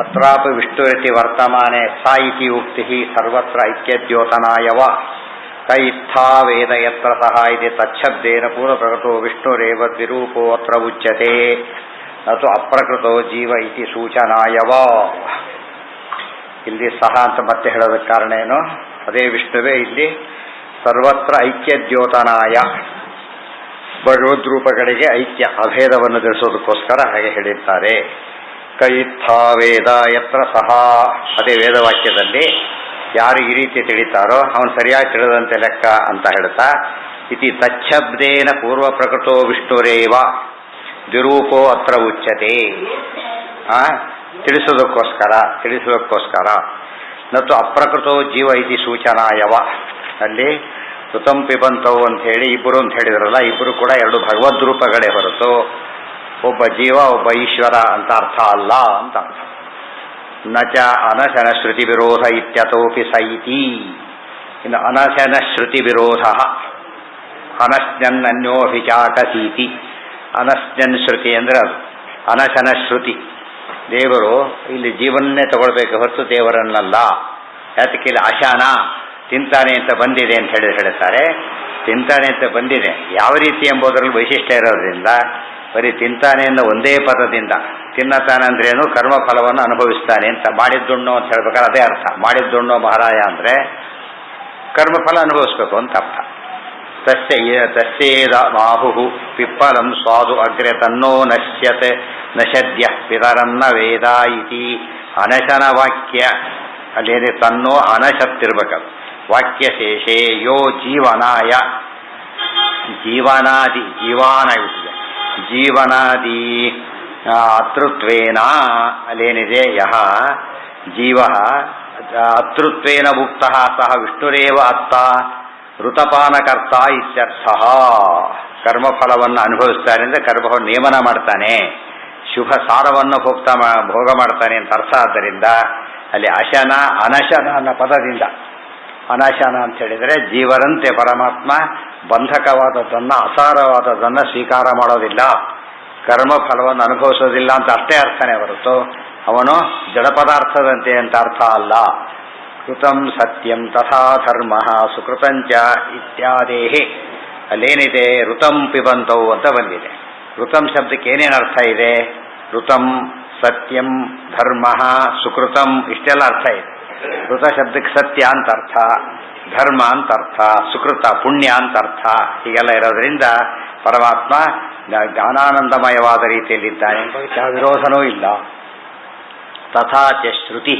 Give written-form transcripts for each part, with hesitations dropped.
ಅತ್ರಾಪಿ ವಿಷ್ಣುರಿತಿ ವರ್ತಮಾನೆ ಸ ಇತಿ ಉಕ್ತಿಃ ಸರ್ವತ್ರ ಐಕ್ಯದ್ಯೋತನಾಯವ ಕ ಇತ್ಥಾ ವೇದ ಯತ್ರ ಸಹ ಇತಿ ತಚ್ಛಬ್ದೇನ ಪೂರ್ವಪ್ರಕೃತೋ ವಿಷ್ಣುರೇವ ದ್ವಿರೂಪೋ ಅತ್ರ ಉಚ್ಯತೆ ನತು ಅಪ್ರಕೃತೋ ಜೀವ ಇತಿ ಸೂಚನಾಯವ. ಇಲ್ಲಿ ಸಹ ಅಂತ ಮತ್ತೆ ಹೇಳೋದಕ್ಕೆ ಕಾರಣ ಏನು? ಅದೇ ವಿಷ್ಣುವೇ ಇಲ್ಲಿ ಸರ್ವತ್ರ ಐಕ್ಯದ್ಯೋತನಾಯ, ಭಗವದ್ರೂಪಗಳಿಗೆ ಐಕ್ಯ ಅಭೇದವನ್ನು ತಿಳಿಸೋದಕ್ಕೋಸ್ಕರ ಹಾಗೆ ಹೇಳಿದ್ದಾರೆ. ಕೈತ್ಥಾ ವೇದ ಯತ್ರ ಸಹ, ಅದೇ ವೇದವಾಕ್ಯದಲ್ಲಿ ಯಾರು ಈ ರೀತಿ ತಿಳಿತಾರೋ ಅವನು ಸರಿಯಾಗಿ ತಿಳಿದಂತೆ ಲೆಕ್ಕ ಅಂತ ಹೇಳ್ತಾ, ಇತಿ ತಚ್ಛಬ್ದೇನ ಪೂರ್ವ ಪ್ರಕೃತೋ ವಿಷ್ಣುರೇವ ದ್ವಿರೂಪೋ ಅತ್ರ ಉಚ್ಯತೆ, ತಿಳಿಸೋದಕ್ಕೋಸ್ಕರ. ನತ್ತು ಅಪ್ರಕೃತೋ ಜೀವ ಇತಿ ಸೂಚನಾಯವ, ಅಲ್ಲಿ ಋತಂ ಪಿಬಂತವು ಅಂತ ಹೇಳಿ ಇಬ್ಬರು ಅಂತ ಹೇಳಿದ್ರಲ್ಲ, ಇಬ್ಬರು ಕೂಡ ಎರಡು ಭಗವದ್ರೂಪಗಳೇ ಹೊರತು ಒಬ್ಬ ಜೀವ ಒಬ್ಬ ಈಶ್ವರ ಅಂತ ಅರ್ಥ ಅಲ್ಲ ಅಂತ ಅರ್ಥ. ನಚ ಅನಶನ ಶ್ರುತಿ ವಿರೋಧ ಇತ್ಯತೋಪಿ ಸ ಇತಿ. ಇನ್ನು ಅನಶನ ಶ್ರುತಿ ವಿರೋಧ, ಅನಶ್ನನ್ ಅನ್ಯೋಭಿಚಾಕಸೀತಿ. ಅನಶ್ನನ್ ಶ್ರುತಿ ಅಂದ್ರೆ ಅದು ಅನಶನ ಶ್ರುತಿ. ದೇವರು ಇಲ್ಲಿ ಜೀವನ್ನೇ ತಗೊಳ್ಬೇಕು ಹೊರತು ದೇವರನ್ನಲ್ಲ. ಯಾತಕ್ಕೆ? ಇಲ್ಲಿ ಅಶಾನ ತಿಂತಾನೆ ಅಂತ ಬಂದಿದೆ ಅಂತ ಹೇಳ್ತಾರೆ. ತಿಂತಾನೆ ಅಂತ ಬಂದಿದೆ ಯಾವ ರೀತಿ ಎಂಬುದರಲ್ಲಿ ವೈಶಿಷ್ಟ್ಯ ಇರೋದ್ರಿಂದ ಬರೀ ತಿಂತಾನೆ ಅನ್ನೋ ಒಂದೇ ಪದದಿಂದ, ತಿನ್ನತಾನೆ ಅಂದ್ರೇನು ಕರ್ಮಫಲವನ್ನು ಅನುಭವಿಸ್ತಾನೆ ಅಂತ, ಮಾಡಿದ್ದುಣ್ಣೋ ಅಂತ ಹೇಳ್ಬೇಕಾದ್ರೆ ಅದೇ ಅರ್ಥ. ಮಾಡಿದ್ದುಣ್ಣೋ ಮಹಾರಾಯ ಅಂದರೆ ಕರ್ಮಫಲ ಅನುಭವಿಸ್ಬೇಕು ಅಂತ ಅರ್ಥ. ತಸ್ಯೇದ ಮಾಹು ಪಿಪ್ಪಲಂ ಸ್ವಾದು ಅಗ್ರೆ ತನ್ನೋ ನಶ್ಯತೆ ನಶದ್ಯ ಪಿತರನ್ನ ವೇದ ಇತಿ ಅನಶನ ವಾಕ್ಯ. ಅಲ್ಲೇನೆ ತನ್ನೋ ಅನಶತ್ತಿರ್ಬೇಕದು ವಾಕ್ಯ ಶೇಷೇ ಯೋ ಜೀವನಾಯ, ಜೀವನಾದಿ ಜೀವಾನ ಇಟ್ಟಿದೆ, ಜೀವನಾದಿ ಅತೃತ್ವೇನ ಅಲ್ಲೇನಿದೆ ಯಹ ಜೀವ ಅತೃತ್ವೇನ ಮುಕ್ತಃ ಸಹ ವಿಷ್ಣುರೇವ ಅತ್ತ ಋತಪಾನಕರ್ತ ಇತ್ಯರ್ಥ. ಕರ್ಮಫಲವನ್ನು ಅನುಭವಿಸ್ತಾನೆ ಅಂದರೆ ಕರ್ಮವನ್ನು ನೇಮನ ಮಾಡ್ತಾನೆ, ಶುಭ ಸಾರವನ್ನು ಭೋಗ ಮಾಡ್ತಾನೆ ಅಂತ ಅರ್ಥ. ಆದ್ದರಿಂದ ಅಲ್ಲಿ ಅಶನ ಅನಶನ ಅನ್ನೋ ಪದದಿಂದ, ಅನಶನ ಅಂತ ಹೇಳಿದರೆ ಜೀವರಂತೆ ಪರಮಾತ್ಮ ಬಂಧಕವಾದದ್ದನ್ನು ಅಸಾರವಾದದ್ದನ್ನು ಸ್ವೀಕಾರ ಮಾಡೋದಿಲ್ಲ, ಕರ್ಮಫಲವನ್ನು ಅನುಭವಿಸೋದಿಲ್ಲ ಅಂತ ಅಷ್ಟೇ ಅರ್ಥನೇ ಹೊರತು ಅವನು ಜಡ ಪದಾರ್ಥದಂತೆ ಅಂತ ಅರ್ಥ ಅಲ್ಲ. ಕೃತಂ ಸತ್ಯಂ ತಥಾ ಧರ್ಮ ಸುಕೃತಂಚ ಇತ್ಯಾದೇಹಿ. ಅಲ್ಲೇನಿದೆ ಋತಂ ಪಿಬಂತವು ಅಂತ ಬಂದಿದೆ. ಋತಂ ಶಬ್ದಕ್ಕೆ ಏನೇನು ಅರ್ಥ ಇದೆ? ಋತಂ, ಸತ್ಯಂ, ಧರ್ಮ, ಸುಕೃತಂ ಇಷ್ಟೆಲ್ಲ ಅರ್ಥ ಇದೆ. ಋತ ಶಬ್ದಕ್ಕೆ ಸತ್ಯ ಅಂತ ಅರ್ಥ, ಧರ್ಮ ಅಂತ ಅರ್ಥ, ಸುಕೃತ ಪುಣ್ಯ ಅಂತ ಅರ್ಥ. ಹೀಗೆಲ್ಲ ಇರೋದ್ರಿಂದ ಪರಮಾತ್ಮ ಜ್ಞಾನಾನಂದಮಯವಾದ ರೀತಿಯಲ್ಲಿದ್ದಾನೆ, ಯಾವ ವಿರೋಧನೂ ಇಲ್ಲ. ತಥಾ ಚ ಶ್ರುತಿ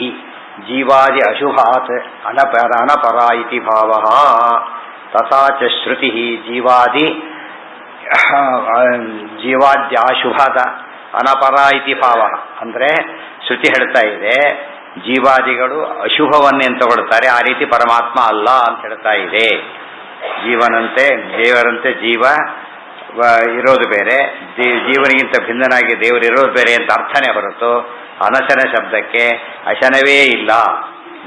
ಜೀವಾದಿ ಅಶುಭಾತ್ ಅನಪರ ಇತಿ ಭಾವ. ತಥಾ ಚ ಶ್ರುತಿ ಜೀವಾದ್ಯಾಶುಭಾದ ಅನಪರ ಇತಿ ಭಾವ. ಅಂದರೆ ಶ್ರುತಿ ಹೇಳ್ತಾ ಇದೆ ಜೀವಾದಿಗಳು ಅಶುಭವನ್ನೇನು ತಗೊಳ್ತಾರೆ, ಆ ರೀತಿ ಪರಮಾತ್ಮ ಅಲ್ಲ ಅಂತ ಹೇಳ್ತಾ ಇದೆ. ಜೀವನಂತೆ ದೇವರಂತೆ ಜೀವ ಇರೋದು ಬೇರೆ, ಜೀವನಿಗಿಂತ ಭಿನ್ನನಾಗಿ ದೇವರು ಇರೋದು ಬೇರೆ ಅಂತ ಅರ್ಥನೇ ಹೊರತು ಅನಶನ ಶಬ್ದಕ್ಕೆ ಅಶನವೇ ಇಲ್ಲ,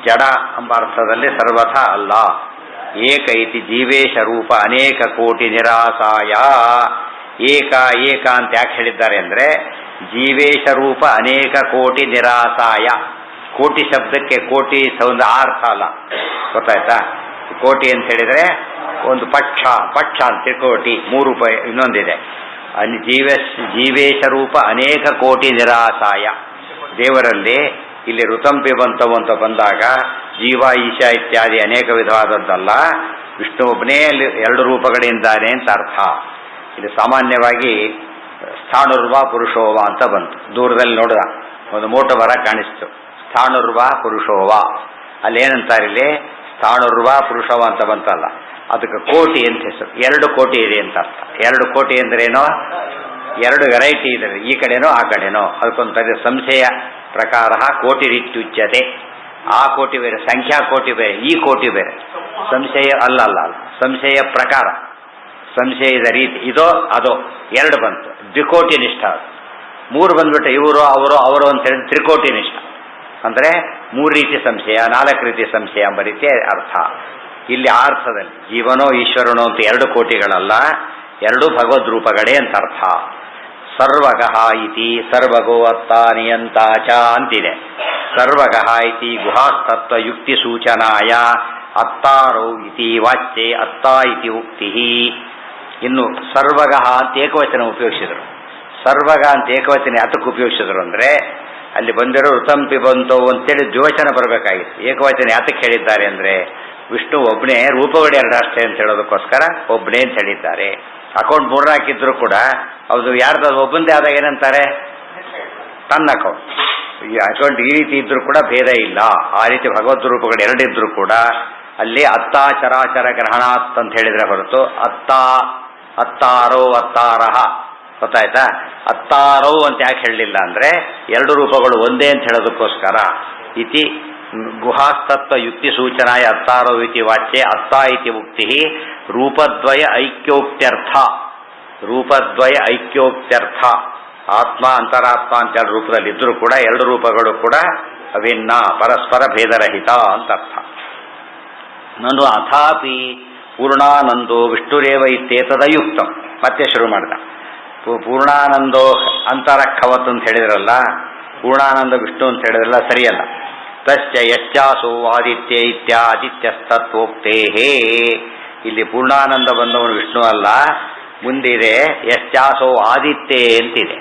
ಜಡ ಎಂಬ ಅರ್ಥದಲ್ಲಿ ಸರ್ವಥಾ ಅಲ್ಲ. ಏಕ ಇತಿ ಜೀವೇಶ ರೂಪ ಅನೇಕ ಕೋಟಿ ನಿರಾಸಾಯ. ಏಕ ಏಕ ಅಂತ ಯಾಕೆ ಹೇಳಿದ್ದಾರೆ ಅಂದರೆ ಜೀವೇಶ ರೂಪ ಅನೇಕ ಕೋಟಿ ನಿರಾಸಾಯ. ಕೋಟಿ ಶಬ್ದಕ್ಕೆ ಕೋಟಿ ಒಂದು ಅರ್ಥ ಅಲ್ಲ, ಗೊತ್ತಾಯ್ತಾ? ಕೋಟಿ ಅಂತ ಹೇಳಿದರೆ ಒಂದು ಪಕ್ಷ ಅಂತ ಕೋಟಿ, 3 ರೂಪಾಯಿ ಇನ್ನೊಂದಿದೆ. ಅಲ್ಲಿ ಜೀವೇಶ ರೂಪ ಅನೇಕ ಕೋಟಿ ನಿರಾಸಾಯ. ದೇವರಲ್ಲಿ ಇಲ್ಲಿ ಋತಂಪಿ ಬಂತವು ಅಂತ ಬಂದಾಗ ಜೀವ ಈಶ ಇತ್ಯಾದಿ ಅನೇಕ ವಿಧವಾದದ್ದಲ್ಲ, ವಿಷ್ಣು ಒಬ್ಬನೇ ಅಲ್ಲಿ 2 ರೂಪಗಳಿಂದಾನೆ ಅಂತ ಅರ್ಥ. ಇಲ್ಲಿ ಸಾಮಾನ್ಯವಾಗಿ ಸ್ಥಾಣುರ್ವ ಪುರುಷೋವ ಅಂತ ಬಂತು. ದೂರದಲ್ಲಿ ನೋಡಿದ ಒಂದು ಮೋಟು ಬರ ಕಾಣಿಸ್ತು, ಸ್ಥಾಣುರ್ವ ಪುರುಷೋವ. ಅಲ್ಲೇನಂತಾರೆ ಇಲ್ಲಿ ಸ್ಥಾಣುರ್ವ ಪುರುಷವ ಅಂತ ಬಂತಲ್ಲ, ಅದಕ್ಕೆ ಕೋಟಿ ಅಂತ ಹೆಸರು. 2 ಕೋಟಿ ಇದೆ ಅಂತ ಅರ್ಥ. 2 ಕೋಟಿ ಅಂದ್ರೇನೋ 2 ವೆರೈಟಿ ಇದೆ, ಈ ಕಡೆನೋ ಆ ಕಡೆನೋ. ಅದಕ್ಕೊಂದು ಸಂಶಯ ಪ್ರಕಾರ ಕೋಟಿ ರೀತ್ಯುಚ್ಯತೆ. ಆ ಕೋಟಿ ಬೇರೆ, ಸಂಖ್ಯಾ ಕೋಟಿ ಬೇರೆ, ಈ ಕೋಟಿ ಬೇರೆ. ಸಂಶಯ ಅಲ್ಲ, ಸಂಶಯ ಪ್ರಕಾರ, ಸಂಶಯದ ರೀತಿ ಇದೋ ಅದೋ 2 ಬಂತು, ದ್ವಿಕೋಟಿ ನಿಷ್ಠ. 3 ಬಂದ್ಬಿಟ್ಟು ಇವರು ಅವರು ಅಂತ ಹೇಳಿ ತ್ರಿಕೋಟಿ ನಿಷ್ಠ. ಅಂದರೆ 3 ರೀತಿ ಸಂಶಯ, 4 ರೀತಿ ಸಂಶಯ ಎಂಬ ರೀತಿ ಅರ್ಥ. ಇಲ್ಲಿ ಆ ಅರ್ಥದಲ್ಲಿ ಜೀವನೋ ಈಶ್ವರನೋ ಅಂತ 2 ಕೋಟಿಗಳಲ್ಲ, 2 ಭಗವದ್ ರೂಪಗಳೇ ಅಂತ ಅರ್ಥ. ಸ ಸರ್ವಗಃ ಇತಿ ಸರ್ವಗೋ ಅತ್ತ ನಿಯಂತ ಚ ಅಂತಿದೆ. ಸರ್ವಗಃ ಇತಿ ಗುಹಾಸ್ತತ್ವ ಯುಕ್ತಿ ಸೂಚನಾಯ ಅತ್ತಾರೌ ಇತಿ ವಾಚ್ಯೆ ಅತ್ತ ಇತಿ ಉಕ್ತಿ. ಇನ್ನು ಸರ್ವಗಃ ಅಂತ ಏಕವಚನ ಉಪಯೋಗಿಸಿದರು. ಸರ್ವಗ ಅಂತ ಏಕವಚನ ಯಾತಕ್ಕೆ ಉಪಯೋಗಿಸಿದ್ರು ಅಂದರೆ ಅಲ್ಲಿ ಬಂದಿರೋ ಋತಂಪಿ ಬಂತು ಅಂತೇಳಿ ದ್ವಿವಚನ ಬರಬೇಕಾಗಿತ್ತು. ಏಕವಚನ ಯಾತಕ್ಕೆ ಹೇಳಿದ್ದಾರೆ ಅಂದರೆ ವಿಷ್ಣು ಒಬ್ಬನೇ, ರೂಪಗಳು ಎರಡು ಅಷ್ಟೇ ಅಂತ ಹೇಳೋದಕ್ಕೋಸ್ಕರ ಒಬ್ಬನೇ ಅಂತ ಹೇಳಿದ್ದಾರೆ. ಅಕೌಂಟ್ 3 ಹಾಕಿದ್ರು ಕೂಡ ಅದು ಯಾರ್ದು ಒಬ್ಬಂದೇ ಆದಾಗ ಏನಂತಾರೆ, ತನ್ನ ಅಕೌಂಟ್. ಈ ಅಕೌಂಟ್ ಈ ರೀತಿ ಇದ್ರೂ ಕೂಡ ಭೇದ ಇಲ್ಲ. ಆ ರೀತಿ ಭಗವದ್ ರೂಪಗಳು ಎರಡಿದ್ರು ಕೂಡ ಅಲ್ಲಿ ಅತ್ತ ಚರಾಚರ ಗ್ರಹಣಾತ್ ಅಂತ ಹೇಳಿದ್ರೆ ಹೊರತು ಅತ್ತಾರೋ ಅತ್ತಾರಹ, ಗೊತ್ತಾಯ್ತಾ? ಅತ್ತಾರೋ ಅಂತ ಯಾಕೆ ಹೇಳಲಿಲ್ಲ ಅಂದ್ರೆ ಎರಡು ರೂಪಗಳು ಒಂದೇ ಅಂತ ಹೇಳೋದಕ್ಕೋಸ್ಕರ. ಇತಿ ಗುಹಾಸ್ತತ್ವ ಯುಕ್ತಿ ಸೂಚನಾಯ ಅತ್ತಾರೋ ಇತಿ ವಾಚ್ಯೆ ಅತ್ತ ಇತಿ ಉಕ್ತಿ. ರೂಪದ್ವಯ ಐಕ್ಯೋಕ್ತ್ಯರ್ಥ, ರೂಪದ್ವಯ ಐಕ್ಯೋಕ್ತ್ಯರ್ಥ. ಆತ್ಮ ಅಂತರಾತ್ಮ ಅಂತ ಎರಡು ರೂಪದಲ್ಲಿ ಇದ್ರೂ ಕೂಡ ಎರಡು ರೂಪಗಳು ಕೂಡ ಅಭಿನ್ನ, ಪರಸ್ಪರ ಭೇದರಹಿತ ಅಂತ ಅರ್ಥ. ನಾನು ಅಥಾಪಿ ಪೂರ್ಣಾನಂದೋ ವಿಷ್ಣುರೇವ ಇತ್ಯೇತದಯುಕ್ತಂ. ಮತ್ತೆ ಶುರು ಮಾಡ್ದ. ಪೂರ್ಣಾನಂದೋ ಅಂತರಖವತ್ ಅಂತ ಹೇಳಿದ್ರಲ್ಲ, ಪೂರ್ಣಾನಂದ ವಿಷ್ಣು ಅಂತ ಹೇಳಿದ್ರಲ್ಲ, ಸರಿಯಲ್ಲ. ತಸ್ಯ ಯಶ್ಚಾಸೋ ಆದಿತ್ಯ ಇತ್ಯಾದಿತ್ಯಸ್ತತ್ವೋಕ್ತೇ. ಇಲ್ಲಿ ಪೂರ್ಣಾನಂದ ಬಂದವನು ವಿಷ್ಣು ಅಲ್ಲ, ಮುಂದಿದೆ ಯಶ್ಚಾಸೋ ಆದಿತ್ಯೇ ಅಂತಿದೆ.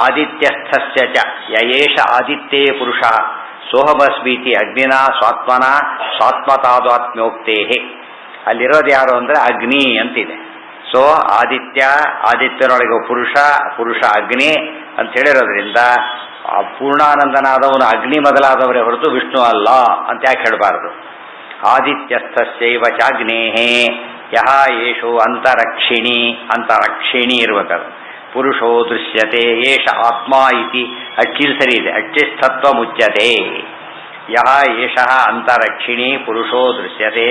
ಆದಿತ್ಯಸ್ಥಸ್ಯ ಚ ಯಯೇಷ ಆದಿತ್ಯೇ ಪುರುಷ ಸೋಹಮಸ್ಮೀತಿ ಅಗ್ನಿನ ಸ್ವಾತ್ಮನ ಸ್ವಾತ್ಮತಾದಾತ್ಮ್ಯೋಕ್ತೇ. ಅಲ್ಲಿರೋದು ಯಾರು ಅಂದ್ರೆ ಅಗ್ನಿ ಅಂತಿದೆ. ಸೊ ಆದಿತ್ಯನೊಳಗೆ ಪುರುಷ ಅಗ್ನಿ ಅಂತ ಹೇಳಿರೋದ್ರಿಂದ ಪೂರ್ಣಾನಂದನಾದವನು ಅಗ್ನಿ ಮೊದಲಾದವರೇ ಹೊರತು ವಿಷ್ಣು ಅಲ್ಲ ಅಂತ ಯಾಕೆ ಹೇಳಬಾರದು? ಆದಿತ್ಯಸ್ಥಸ್ಯೈವ ಚಾಗ್ನೇಹೇ ಯಹ ಯೇಷೋ ಅಂತರಕ್ಷಿಣಿ ಇರ್ಬೇಕದು. ಪುರುಷೋ ದೃಶ್ಯತೆ ಏಷ ಆತ್ಮ ಇತಿ ಅಚ್ಚಿಲ್ ಸರಿ ಇದೆ, ಅಚ್ಚಿಸ್ತತ್ವ ಮುಚ್ಯತೆ. ಯಹ ಏಷಃ ಅಂತರಕ್ಷಿಣಿ ಪುರುಷೋ ದೃಶ್ಯತೆ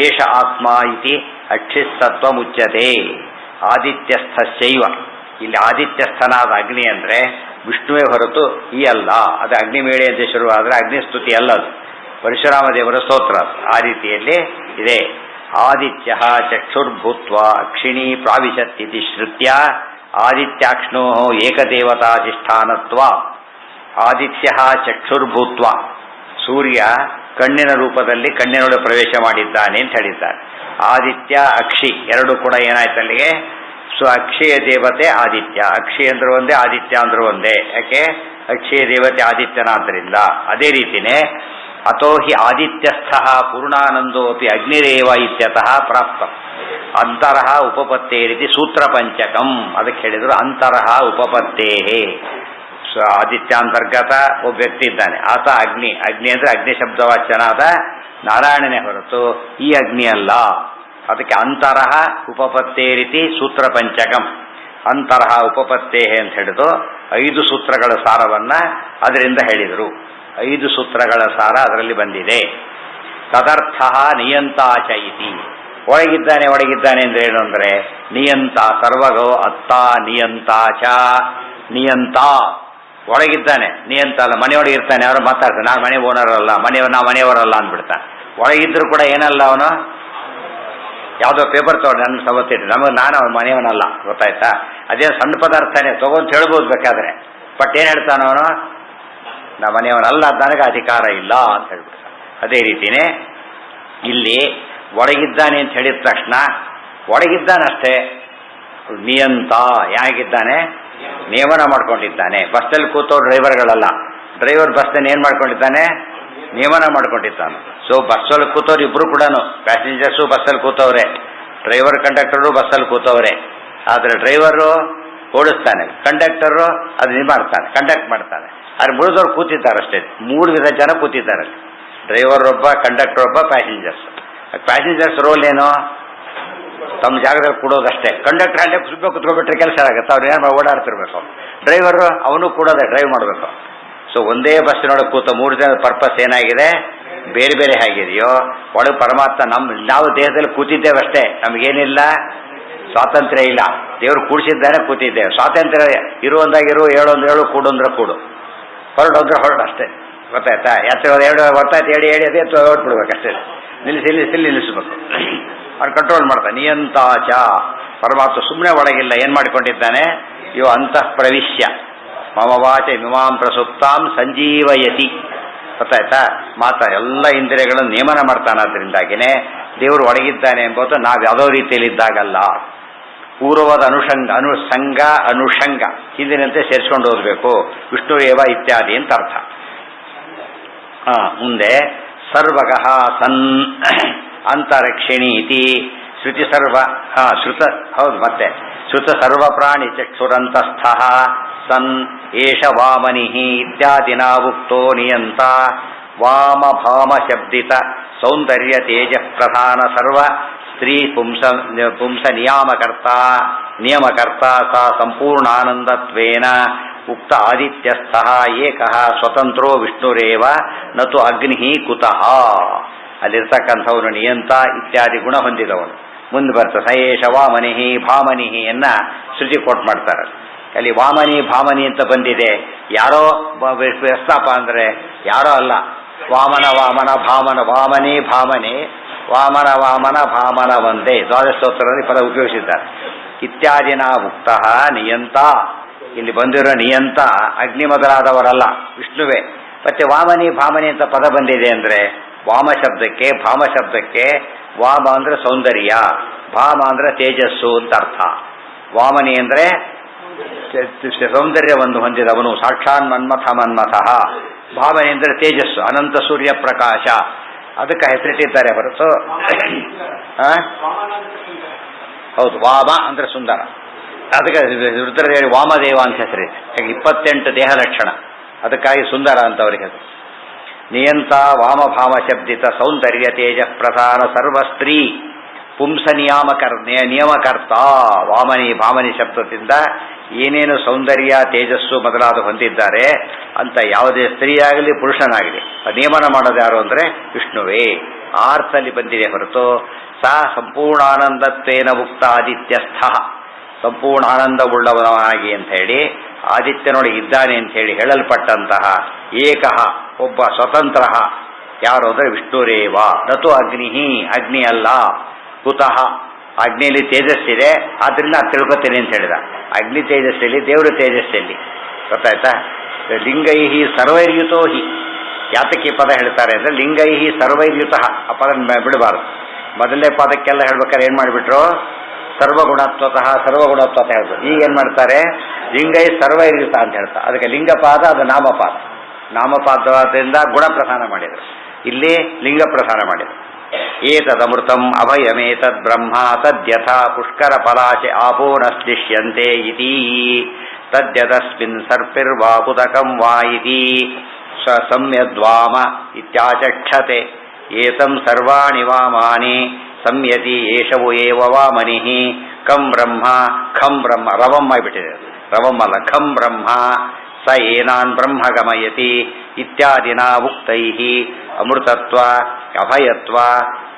ಏಷ ಆತ್ಮ ಇತಿ ಅಚ್ಚಿಸ್ತತ್ವ ಮುಚ್ಯತೆ. ಆದಿತ್ಯಸ್ಥಸ್ಯೈವ, ಇಲ್ಲಿ ಆದಿತ್ಯಸ್ಥನಾದ ಅಗ್ನಿ ಅಂದ್ರೆ ವಿಷ್ಣುವೇ ಹೊರತು ಈ ಅಲ್ಲ. ಅದು ಅಗ್ನಿಮೇಳೆ ಅಂತ ಶುರುವಾದ್ರೆ ಅಗ್ನಿಸ್ತುತಿ ಅಲ್ಲದು, ಪರಶುರಾಮ ದೇವರ ಸ್ತೋತ್ರ. ಆ ರೀತಿಯಲ್ಲಿ ಇದೆ. ಆದಿತ್ಯ ಚಕ್ಷುರ್ಭೂತ್ವ ಅಕ್ಷಿಣಿ ಪ್ರಾವಿಶತ್ಯಿತಿ ಶ್ರುತ್ಯ ಆದಿತ್ಯಾಕ್ಷ್ಣೋ ಏಕದೇವತಾಧಿಷ್ಠಾನತ್ವ. ಆದಿತ್ಯ ಚಕ್ಷುರ್ಭೂತ್ವ, ಸೂರ್ಯ ಕಣ್ಣಿನ ರೂಪದಲ್ಲಿ ಕಣ್ಣಿನೊಳಗೆ ಪ್ರವೇಶ ಮಾಡಿದ್ದಾನೆ ಅಂತ ಹೇಳಿದ್ದಾರೆ. ಆದಿತ್ಯ ಅಕ್ಷಿ ಎರಡು ಕೂಡ ಏನಾಯ್ತು ಅಲ್ಲಿಗೆ? ಸೊ ಅಕ್ಷಯ ದೇವತೆ ಆದಿತ್ಯ, ಅಕ್ಷಿ ಅಂದ್ರೆ ಒಂದೇ, ಆದಿತ್ಯ ಅಂದ್ರೆ ಒಂದೇ. ಯಾಕೆ? ಅಕ್ಷಯ ದೇವತೆ ಆದಿತ್ಯನಾದ್ದರಿಂದ. ಅದೇ ರೀತಿನೇ ಅಥೋ ಹಿ ಆದಿತ್ಯಸ್ಥ ಪೂರ್ಣಾನಂದೋಪಿ ಅಗ್ನಿರೇವ ಇತ್ಯತಃ ಪ್ರಾಪ್ತ. ಅಂತರಃ ಉಪಪತ್ತೇ ರೀತಿ ಸೂತ್ರ ಪಂಚಕಂ. ಅದಕ್ಕೆ ಹೇಳಿದ್ರು ಅಂತರಃ ಉಪಪತ್ತೇ. ಸೊ ಆದಿತ್ಯಾಂತರ್ಗತ ಒಬ್ಬ ವ್ಯಕ್ತಿ ಇದ್ದಾನೆ, ಆತ ಅಗ್ನಿ. ಅಗ್ನಿ ಅಂದ್ರೆ ಅಗ್ನಿ ಶಬ್ದವಾಚ್ಯನಾದ ನಾರಾಯಣನೇ ಹೊರತು ಈ ಅಗ್ನಿ ಅಲ್ಲ. ಅದಕ್ಕೆ ಅಂತರಃ ಉಪಪತ್ತೇ ರೀತಿ ಸೂತ್ರ ಪಂಚಕಂ. ಅಂತರಃ ಉಪಪತ್ತೇ ಅಂತ ಹೇಳಿದು 5 ಸೂತ್ರಗಳ ಸಾರವನ್ನ ಅದರಿಂದ ಹೇಳಿದರು. 5 ಸೂತ್ರಗಳ ಸಾರ ಅದರಲ್ಲಿ ಬಂದಿದೆ. ತದರ್ಥ ನಿಯಂತಾಚ ಇತಿ. ಒಳಗಿದ್ದಾನೆ ಅಂದ್ರೆ ಏನು ಅಂದ್ರೆ ನಿಯಂತ. ಸರ್ವಗೋ ಅತ್ತ ನಿಯಂತಾಚ. ನಿಯಂತ ಒಳಗಿದ್ದಾನೆ, ನಿಯಂತ ಅಲ್ಲ. ಮನೆಯೊಳಗೆ ಇರ್ತಾನೆ, ಅವರು ಮಾತಾಡ್ತಾನೆ, ನಾನು ಮನೆ ಓನರ್ ಅಲ್ಲ, ಮನೆಯವರಲ್ಲ ಅಂದ್ಬಿಡ್ತಾನೆ. ಒಳಗಿದ್ರು ಕೂಡ ಏನಲ್ಲ ಅವನು, ಯಾವುದೋ ಪೇಪರ್ ತಗೊಂಡು ನನ್ನ ಸಮಸ್ಯೆ ನಾನು ಅವನ ಮನೆಯವನಲ್ಲ. ಗೊತ್ತಾಯ್ತಾ? ಅದೇನು ಸಣ್ಣ ಪದಾರ್ಥನೇ ತಗೊಂಡು ಹೇಳ್ಬೋದು ಬೇಕಾದ್ರೆ, ಬಟ್ ಏನು ಹೇಳ್ತಾನ ಅವನು, ನಾ ಮನೆಯವನಲ್ಲ, ನನಗೆ ಅಧಿಕಾರ ಇಲ್ಲ ಅಂತ ಹೇಳ್ಬಿಡ್ತಾನೆ. ಅದೇ ರೀತಿನೇ ಇಲ್ಲಿ ಒಳಗಿದ್ದಾನೆ ಅಂತ ಹೇಳಿದ ತಕ್ಷಣ ಒಳಗಿದ್ದಾನಷ್ಟೇ. ನಿಯಂತ ಯಾಗಿದ್ದಾನೆ? ನಿಯಮನ ಮಾಡ್ಕೊಂಡಿದ್ದಾನೆ. ಬಸ್ಸಲ್ಲಿ ಕೂತವ್ರು ಡ್ರೈವರ್ಗಳಲ್ಲ. ಡ್ರೈವರ್ ಬಸ್ಸನ್ನು ಏನು ಮಾಡ್ಕೊಂಡಿದ್ದಾನೆ? ನಿಯಮನ ಮಾಡ್ಕೊಂಡಿದ್ದಾನೆ. ಸೊ ಬಸ್ಸಲ್ಲಿ ಕೂತವ್ರು ಇಬ್ರು ಕೂಡ, ಪ್ಯಾಸೆಂಜರ್ಸು ಬಸ್ಸಲ್ಲಿ ಕೂತವ್ರೆ, ಡ್ರೈವರ್ ಕಂಡಕ್ಟರು ಬಸ್ಸಲ್ಲಿ ಕೂತವ್ರೆ. ಆದರೆ ಡ್ರೈವರು ಓಡಿಸ್ತಾನೆ, ಕಂಡಕ್ಟರು ಅದು ಮಾಡ್ತಾನೆ, ಕಂಡಕ್ಟ್ ಮಾಡ್ತಾನೆ. ಆದರೆ ಮುಳಿದವ್ರು ಕೂತಿದ್ದಾರೆ ಅಷ್ಟೇ. 3 ವಿಧ ಜನ ಕೂತಿದ್ದಾರೆ ಅಲ್ಲಿ. ಡ್ರೈವರ್ ಒಬ್ಬ, ಕಂಡಕ್ಟರ್ ಒಬ್ಬ, ಪ್ಯಾಸೆಂಜರ್ಸ್. ಪ್ಯಾಸೆಂಜರ್ಸ್ ರೋಲ್ ಏನು? ತಮ್ಮ ಜಾಗದಲ್ಲಿ ಕೂಡೋದಷ್ಟೇ. ಕಂಡಕ್ಟರ್ ಅಲ್ಲೇ ಸುಮ್ಮನೆ ಕುತ್ಕೊಬಿಟ್ರೆ ಕೆಲಸ ಆಗುತ್ತೆ, ಅವ್ರು ಏನು ಓಡಾಡ್ತಿರ್ಬೇಕು. ಡ್ರೈವರು ಅವನು ಕೂಡೋದೆ, ಡ್ರೈವ್ ಮಾಡಬೇಕು. ಸೊ ಒಂದೇ ಬಸ್ಸಿನೊಳಗೆ ಕೂತ 3 ಜನದ ಪರ್ಪಸ್ ಏನಾಗಿದೆ? ಬೇರೆ ಬೇರೆ ಹೇಗಿದೆಯೋ ಒಳಗೆ ಪರಮಾತ್ಮ ನಾವು ದೇಹದಲ್ಲಿ ಕೂತಿದ್ದೇವೆ ಅಷ್ಟೇ. ನಮಗೇನಿಲ್ಲ, ಸ್ವಾತಂತ್ರ್ಯ ಇಲ್ಲ. ದೇವರು ಕೂಡಿಸಿದ್ದಾನೆ, ಕೂತಿದ್ದೇವೆ. ಸ್ವಾತಂತ್ರ್ಯ ಇರುವಂದಾಗಿರು, ಹೇಳು ಅಂದ್ರೆ ಹೇಳು, ಕೂಡು ಅಂದ್ರೆ ಕೂಡು, ಹೊರಡು ಅಂದ್ರೆ ಹೊರಡು ಅಷ್ಟೇ. ಗೊತ್ತಾಯ್ತಾ? ಯಾತ್ರೆ 2 ಗೊತ್ತಾಯ್ತು, ಹೇಳಿ ಅದೇ ಹೊರಟ್ಬಿಡ್ಬೇಕು ಅಷ್ಟೇ. ನಿಲ್ಲಿಸ್ಬೇಕು. ಅವ್ನು ಕಂಟ್ರೋಲ್ ಮಾಡ್ತಾನೆ. ನಿಯಂತಾಚ ಪರಮಾತ್ಮ ಸುಮ್ಮನೆ ಒಳಗಿಲ್ಲ, ಏನು ಮಾಡಿಕೊಂಡಿದ್ದಾನೆ? ಇವು ಅಂತಃ ಪ್ರವಿಶ್ಯ ಮಮ ವಾಚ ಮಿಮಾಂ ಪ್ರಸುಪ್ತಾಂ ಸಂಜೀವಯತಿ. ಗೊತ್ತಾಯ್ತಾ? ಎಲ್ಲ ಇಂದ್ರಿಯಗಳನ್ನು ನೇಮನ ಮಾಡ್ತಾನೆ. ಅದರಿಂದಾಗಿನೇ ದೇವರು ಒಳಗಿದ್ದಾನೆ ಎಂಬುದು ನಾವು ಯಾವುದೋ ರೀತಿಯಲ್ಲಿದ್ದಾಗಲ್ಲ. ಪೂರ್ವದ ಅನುಷಂಗ ಹಿಂದಿನಂತೆ ಸೇರಿಸ್ಕೊಂಡು ಹೋಗಬೇಕು. ವಿಷ್ಣು ಏವ ಇತ್ಯಾದಿ ಅಂತ ಅರ್ಥ. ಮುಂದೆ ಸರ್ವಗಃ ಸನ್ ಅಂತರಕ್ಷಿಣಿ ಇತಿ ಶ್ರುತಿ ಸರ್ವ ಶ್ರುತ ಹೌದು ಮತ್ತೆ ಶ್ರುತ ಸರ್ವ ಪ್ರಾಣಿ ಚಕ್ಷುರಂತಸ್ಥ ಸನ್ ಏಷ ವಾಮನಿಃ ಇತ್ಯಾದಿನ ಉಕ್ತೋ ನಿಯಂತ ವಾಮ ಭಾಮ ಶಬ್ದಿತ ಸೌಂದರ್ಯ ತೇಜ ಪ್ರಧಾನ ಸರ್ವ ಸ್ತ್ರೀ ಪುಂಸ ನಿಯಮಕರ್ತ ಸಾ ಸಂಪೂರ್ಣಾನಂದತ್ವೇನ ಉಕ್ತ ಆದಿತ್ಯಸ್ಥಃ ಏಕಃ ಸ್ವತಂತ್ರೋ ವಿಷ್ಣುರೇವ ನತು ಅಗ್ನಿ ಕುತಃ. ಅಲ್ಲಿರ್ತಕ್ಕಂಥವನು ನಿಯಂತ ಇತ್ಯಾದಿ ಗುಣ ಹೊಂದಿದವನು. ಮುಂದೆ ಬರ್ತ ಸಯೇಷ ವಾಮನಿಹಿ ಭಾಮನಿಹಿಯನ್ನ ಶ್ರುತಿ ಕೋಟ್ ಮಾಡ್ತಾರೆ. ಅಲ್ಲಿ ವಾಮನಿ ಭಾಮನಿ ಅಂತ ಬಂದಿದೆ. ಯಾರೋ ವ್ಯಸ್ತಾಪ ಅಂದ್ರೆ ಯಾರೋ ಅಲ್ಲ. ವಾಮನ ವಾಮನ ಭಾಮನ ವಾಮನಿ ಭಾಮನಿ ವಾಮನ ವಾಮನ ಭಾಮನ ಒಂದೇ ದ್ವಾದಶೋತ್ತರದಲ್ಲಿ ಪದ ಉಪಯೋಗಿಸಿದ್ದಾರೆ. ಇತ್ಯಾದಿನ ಮುಕ್ತ ನಿಯಂತ, ಇಲ್ಲಿ ಬಂದಿರೋ ನಿಯಂತ ಅಗ್ನಿ ಮೊದಲಾದವರಲ್ಲ, ವಿಷ್ಣುವೇ. ಮತ್ತೆ ವಾಮನಿ ಭಾಮನಿ ಅಂತ ಪದ ಬಂದಿದೆ ಅಂದ್ರೆ ವಾಮ ಶಬ್ದಕ್ಕೆ ಭಾಮ ಶಬ್ದಕ್ಕೆ ವಾಮ ಅಂದ್ರೆ ಸೌಂದರ್ಯ, ಭಾಮ ಅಂದ್ರೆ ತೇಜಸ್ಸು ಅಂತ ಅರ್ಥ. ವಾಮನಿ ಅಂದ್ರೆ ಸೌಂದರ್ಯವನ್ನು ಹೊಂದಿದವನು, ಸಾಕ್ಷಾನ್ ಮನ್ಮಥಃ. ಭಾವನೆ ಅಂದರೆ ತೇಜಸ್ಸು, ಅನಂತ ಸೂರ್ಯ ಪ್ರಕಾಶ. ಅದಕ್ಕೆ ಹೆಸರಿಟ್ಟಿದ್ದಾರೆ ಹೊರತು ಹೌದು ವಾಮ ಅಂದ್ರೆ ಸುಂದರ. ಅದಕ್ಕೆ ರುದ್ರದೇವಿ ವಾಮದೇವ ಅಂತ ಹೆಸರಿದೆ. 28 ದೇಹ ಲಕ್ಷಣ, ಅದಕ್ಕಾಗಿ ಸುಂದರ ಅಂತ ಅವರಿಗೆ ಹೆಸರು. ನಿಯಂತ ವಾಮಭಾಮ ಶಬ್ದಿತ ಸೌಂದರ್ಯ ತೇಜ ಪ್ರಧಾನ ಸರ್ವಸ್ತ್ರೀ ಪುಂಸ ನಿಯಮಕರ್ತ. ವಾಮನಿ ಭಾಮನಿ ಶಬ್ದದಿಂದ ಏನೇನು ಸೌಂದರ್ಯ ತೇಜಸ್ಸು ಮೊದಲಾದ ಹೊಂದಿದ್ದಾರೆ ಅಂತ ಯಾವುದೇ ಸ್ತ್ರೀಯಾಗಲಿ ಪುರುಷನಾಗಲಿ ನಿಯಮನ ಮಾಡೋದು ಯಾರು ಅಂದರೆ ವಿಷ್ಣುವೇ. ಆರ್ತಲ್ಲಿ ಬಂದಿದೆ ಹೊರತು ಸಾ ಸಂಪೂರ್ಣಾನಂದತ್ವೇನ ಮುಕ್ತ ಆದಿತ್ಯಸ್ಥ, ಸಂಪೂರ್ಣ ಆನಂದವುಳ್ಳವನಾಗಿ ಅಂತ ಹೇಳಿ ಆದಿತ್ಯನೊಳಗೆ ಇದ್ದಾನೆ ಅಂತ ಹೇಳಿ ಹೇಳಲ್ಪಟ್ಟಂತಹ ಏಕಃ ಒಬ್ಬ ಸ್ವತಂತ್ರ ಯಾರು ಅಂದರೆ ವಿಷ್ಣುರೇವ. ನತು ಅಗ್ನಿ, ಅಗ್ನಿ ಅಲ್ಲ. ಕುತಃ, ಅಗ್ನಿಯಲ್ಲಿ ತೇಜಸ್ಸಿದೆ, ಆದ್ರಿಂದ ಅದು ತಿಳ್ಕೊತೀನಿ ಅಂತ ಹೇಳಿದ. ಅಗ್ನಿ ತೇಜಸ್ಸಲ್ಲಿ, ದೇವರು ತೇಜಸ್ಸಲ್ಲಿ. ಗೊತ್ತಾಯ್ತಾ? ಲಿಂಗೈಹಿ ಸರ್ವೈರ್ಯುತೋ ಹಿ. ಯಾತಕ್ಕೆ ಪದ ಹೇಳ್ತಾರೆ ಅಂದರೆ ಲಿಂಗೈಹಿ ಸರ್ವೈರ್ಯುತ. ಆ ಪದ ಬಿಡಬಾರ್ದು. ಮೊದಲನೇ ಪದಕ್ಕೆಲ್ಲ ಹೇಳ್ಬೇಕಾದ್ರೆ ಏನು ಮಾಡಿಬಿಟ್ರು? ಸರ್ವಗುಣತ್ವತಃ ಹೇಳಿದ್ರು. ಈಗ ಏನು ಮಾಡ್ತಾರೆ? ಲಿಂಗೈ ಸರ್ವೈರ್ಯುತ ಅಂತ ಹೇಳ್ತಾರೆ. ಅದಕ್ಕೆ ಲಿಂಗಪಾದ, ಅದು ನಾಮಪಾದ. ನಾಮಪಾದದಿಂದ ಗುಣ ಪ್ರಧಾನ ಮಾಡಿದರು, ಇಲ್ಲಿ ಲಿಂಗ ಪ್ರಧಾನ ಮಾಡಿದರು. ಏತದಮೃತಂ ಅಭಯಮೇತದ್ ಬ್ರಹ್ಮ ತದ್ಯಥಾ ಪುಷ್ಕರ ಪಲಾಶೆ ಆಪೋ ನ ಶ್ಲಿಷ್ಯಂತೆ ಇತಿ ತದ್ಯತಸ್ಮಿನ್ ಸರ್ಪಿರ್ವಾ ಪುತಕಂ ವಾ ಇತಿ ಸಂಯದ್ವಾಮ ಇತ್ಯಾಚಕ್ಷತೆ. ಏತಂ ಸರ್ವಾಣಿ ವಾಮಾನಿ ಸಂಯತಿ ಏಷವು ಏವ ವಾಮನಿಃ ಕಂ ಬ್ರಹ್ಮ ಖಂ ಬ್ರಹ್ಮ. ರವಂ ಆಗಿಬಿಟ್ಟಿದೆ, ರವಂ ಅಲ್ಲ, ಖಂ ಬ್ರಹ್ಮ ಸ ಏನಾನ್ ಬ್ರಹ್ಮ ಗಮಯತಿ ಇತ್ಯಾದಿನ ಉಕ್ತೈಃ ಅಮೃತತ್ವ ಅಭಯತ್ವ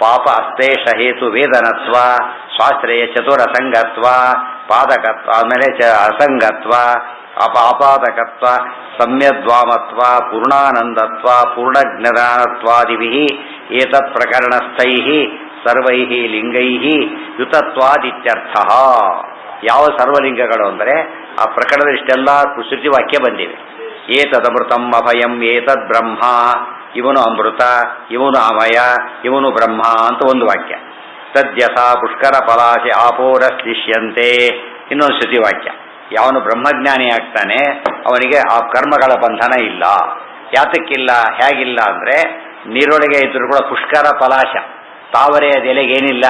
ಪಾಪ ಅಸ್ತೇಷ ಹೇತು ವೇದನತ್ವ ಸ್ವಾಶ್ರಯ ಚತುರಸಂಗತ್ವ ಪಾದಕತ್ವ ಆಮೇಲೆ ಅಸಂಗತ್ವ ಅಪಾಪಾದಕತ್ವ ಸಮ್ಯದ್ವಾಮತ್ವ ಪೂರ್ಣಾನಂದತ್ವ ಪೂರ್ಣಜ್ಞಾನತ್ವಾದಿಭಿಃ ಏತತ್ ಪ್ರಕರಣಸ್ಥೈಃ ಸರ್ವೈಃ ಲಿಂಗೈಃ ಯುತತ್ವಾದಿತ್ಯರ್ಥಃ. ಯಾವ ಸರ್ವಲಿಂಗಗಳು ಅಂದರೆ ಆ ಪ್ರಕರಣದಲ್ಲಿ ಇಷ್ಟೆಲ್ಲ ಶ್ರುತಿ ವಾಕ್ಯ ಬಂದಿವೆ. ಏತದಮೃತಂ ಅಭಯಂ ಏತದ್ ಬ್ರಹ್ಮ, ಇವನು ಅಮೃತ, ಇವನು ಅಮಯ, ಇವನು ಬ್ರಹ್ಮ ಅಂತ ಒಂದು ವಾಕ್ಯ. ತದ್ಯಥಾ ಪುಷ್ಕರ ಪಲಾಶೆ ಆಪೋರ ಶ್ಲಿಷ್ಯಂತೆ ಇನ್ನೊಂದು ಶ್ರುತಿ ವಾಕ್ಯ. ಯಾವನು ಬ್ರಹ್ಮಜ್ಞಾನಿ ಆಗ್ತಾನೆ ಅವನಿಗೆ ಆ ಕರ್ಮಗಳ ಬಂಧನ ಇಲ್ಲ. ಯಾತಕ್ಕಿಲ್ಲ, ಹೇಗಿಲ್ಲ ಅಂದರೆ ನೀರೊಳಗೆ ಇದ್ರೂ ಕೂಡ ಪುಷ್ಕರ ಪಲಾಶ, ತಾವರೆಯ ಎಲೆಗೇನಿಲ್ಲ,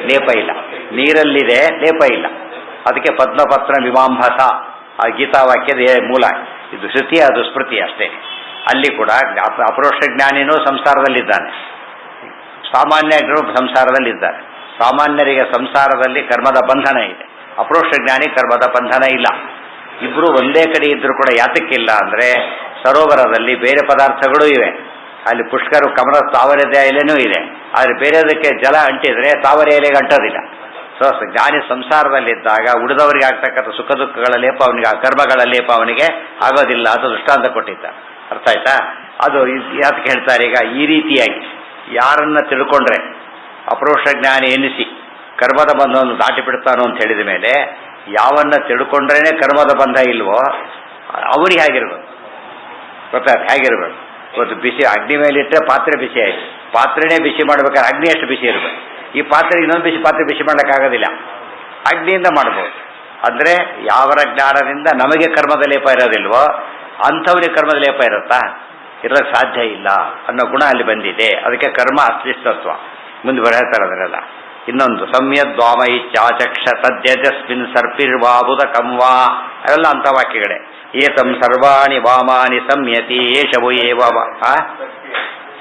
ಲೇಪ ಇಲ್ಲ. ನೀರಲ್ಲಿದೆ, ಲೇಪ ಇಲ್ಲ. ಅದಕ್ಕೆ ಪದ್ಮಪತ್ರ ಮೀಮಾಂಭಸ ಆ ಗೀತಾವಾಕ್ಯದ ಮೂಲ. ಇದು ಶ್ರುತಿ, ಅದು ಸ್ಮೃತಿ ಅಷ್ಟೇ. ಅಲ್ಲಿ ಕೂಡ ಅಪರೋಕ್ಷ ಜ್ಞಾನಿನೂ ಸಂಸಾರದಲ್ಲಿದ್ದಾನೆ, ಸಾಮಾನ್ಯರು ಸಂಸಾರದಲ್ಲಿದ್ದಾರೆ. ಸಾಮಾನ್ಯರಿಗೆ ಸಂಸಾರದಲ್ಲಿ ಕರ್ಮದ ಬಂಧನ ಇದೆ, ಅಪರೋಕ್ಷ ಜ್ಞಾನಿ ಕರ್ಮದ ಬಂಧನ ಇಲ್ಲ. ಇಬ್ಬರು ಒಂದೇ ಕಡೆ ಇದ್ರೂ ಕೂಡ ಯಾತಕ್ಕಿಲ್ಲ ಅಂದರೆ ಸರೋವರದಲ್ಲಿ ಬೇರೆ ಪದಾರ್ಥಗಳೂ ಇವೆ. ಅಲ್ಲಿ ಪುಷ್ಕರ ಕಮಲ ತಾವರೆದ ಎಲೆನೂ ಇದೆ, ಆದರೆ ಬೇರೆದಕ್ಕೆ ಜಲ ಅಂಟಿದ್ರೆ ತಾವರೆ ಎಲೆಗೆ ಅಂಟೋದಿಲ್ಲ. ಸೊ ಜ್ಞಾನಿ ಸಂಸಾರದಲ್ಲಿದ್ದಾಗ ಉಳಿದವರಿಗೆ ಆಗ್ತಕ್ಕಂಥ ಸುಖ ದುಃಖಗಳ ಲೇಪ ಅವನಿಗೆ, ಆ ಕರ್ಮಗಳ ಲೇಪ ಅವನಿಗೆ ಆಗೋದಿಲ್ಲ. ಅದು ದೃಷ್ಟಾಂತ ಕೊಟ್ಟಿದ್ದ. ಅರ್ಥ ಆಯ್ತಾ? ಅದು ಯಾತಕ್ಕೆ ಹೇಳ್ತಾರೆ? ಈಗ ಈ ರೀತಿಯಾಗಿ ಯಾರನ್ನ ತಿಳ್ಕೊಂಡ್ರೆ ಅಪರೋಕ್ಷ ಜ್ಞಾನಿ ಎನ್ನಿಸಿ ಕರ್ಮದ ಬಂಧವನ್ನು ದಾಟಿ ಬಿಡ್ತಾನೋ ಅಂತ ಹೇಳಿದ ಮೇಲೆ ಯಾವನ್ನ ತಿಳ್ಕೊಂಡ್ರೇನೆ ಕರ್ಮದ ಬಂಧ ಇಲ್ವೋ ಅವನಿಗೆ ಹೇಗಿರ್ಬೇಕು ಗೊತ್ತಾಯ್ತು? ಹೇಗಿರ್ಬೇಕು? ಇವತ್ತು ಬಿಸಿ ಅಗ್ನಿ ಮೇಲೆ ಇಟ್ಟರೆ ಪಾತ್ರೆ ಬಿಸಿ ಆಯಿತು, ಪಾತ್ರೆನೇ ಬಿಸಿ ಮಾಡ್ಬೇಕಾದ್ರೆ ಅಗ್ನಿ ಎಷ್ಟು ಬಿಸಿ ಇರಬೇಕು. ಈ ಪಾತ್ರೆ ಇನ್ನೊಂದು ಪಾತ್ರೆ ಬಿಸಿ ಮಾಡೋಕ್ಕಾಗೋದಿಲ್ಲ, ಅಗ್ನಿಯಿಂದ ಮಾಡ್ಬೋದು. ಅಂದರೆ ಯಾವರ ಜ್ಞಾನದಿಂದ ನಮಗೆ ಕರ್ಮದ ಲೇಪ ಇರೋದಿಲ್ವೋ ಅಂಥವ್ರಿಗೆ ಕರ್ಮದ ಲೇಪ ಇರುತ್ತಾ? ಇರೋಕ್ಕೆ ಸಾಧ್ಯ ಇಲ್ಲ ಅನ್ನೋ ಗುಣ ಅಲ್ಲಿ ಬಂದಿದೆ. ಅದಕ್ಕೆ ಕರ್ಮ ಅಸ್ತಿತ್ವ ಮುಂದೆ ಬರಹೇಳ್ತಾರೆ ಅದರೆಲ್ಲ. ಇನ್ನೊಂದು ಸಂಯದ್ವಾಮ ಇಚ್ಛಾಚಕ್ಷ ತದ್ಯಜಸ್ಮಿನ್ ಸರ್ಪಿರ್ವಾಬುದ ಕಂವಾ, ಅವೆಲ್ಲ ಅಂಥ ವಾಕ್ಯಗಳೇ. ಏತಂ ಸರ್ವಾಣಿ ವಾಮಾನಿ ಸಂಯತಿ ಏಷವು ಏವ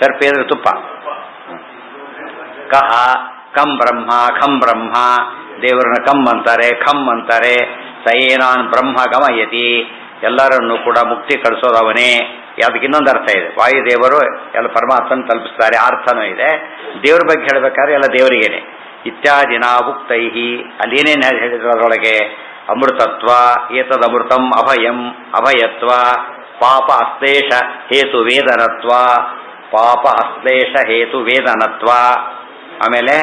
ಸರ್ಪಿ ಅಂದ್ರೆ ತುಪ್ಪ. ಕಹ ಕಂ ಬ್ರಹ್ಮ ಖಂ ಬ್ರಹ್ಮ, ದೇವರನ್ನ ಕಮ್ ಅಂತಾರೆ, ಖಮ್ ಅಂತಾರೆ. ಸಯೇನಾನ್ ಬ್ರಹ್ಮ ಗಮಯತಿ, ಎಲ್ಲರನ್ನೂ ಕೂಡ ಮುಕ್ತಿ ಕಳಿಸೋದವನೇ. ಅದಕ್ಕೆ ಇನ್ನೊಂದು ಅರ್ಥ ಇದೆ, ವಾಯುದೇವರು ಎಲ್ಲ ಪರಮಾತ್ಮನ ತಲುಪಿಸ್ತಾರೆ, ಅರ್ಥನೂ ಇದೆ. ದೇವ್ರ ಬಗ್ಗೆ ಹೇಳಬೇಕಾದ್ರೆ ಎಲ್ಲ ದೇವರಿಗೇನೆ. ಇತ್ಯಾದಿನ ಉಕ್ತೈಹಿ, ಅಲ್ಲೇನೇನು ಹೇಳಿದ್ರು ಅದರೊಳಗೆ ಅಮೃತತ್ವ, ಏತದಮೃತಂ ಅಭಯಂ ಅಭಯತ್ವ, ಪಾಪ ಅಶ್ಲೇಷ ಹೇತು ವೇದನತ್ವ, ಪಾಪ ಅಶ್ಲೇಷ ಹೇತು ವೇದನತ್ವ, ಆಮೇಲೆ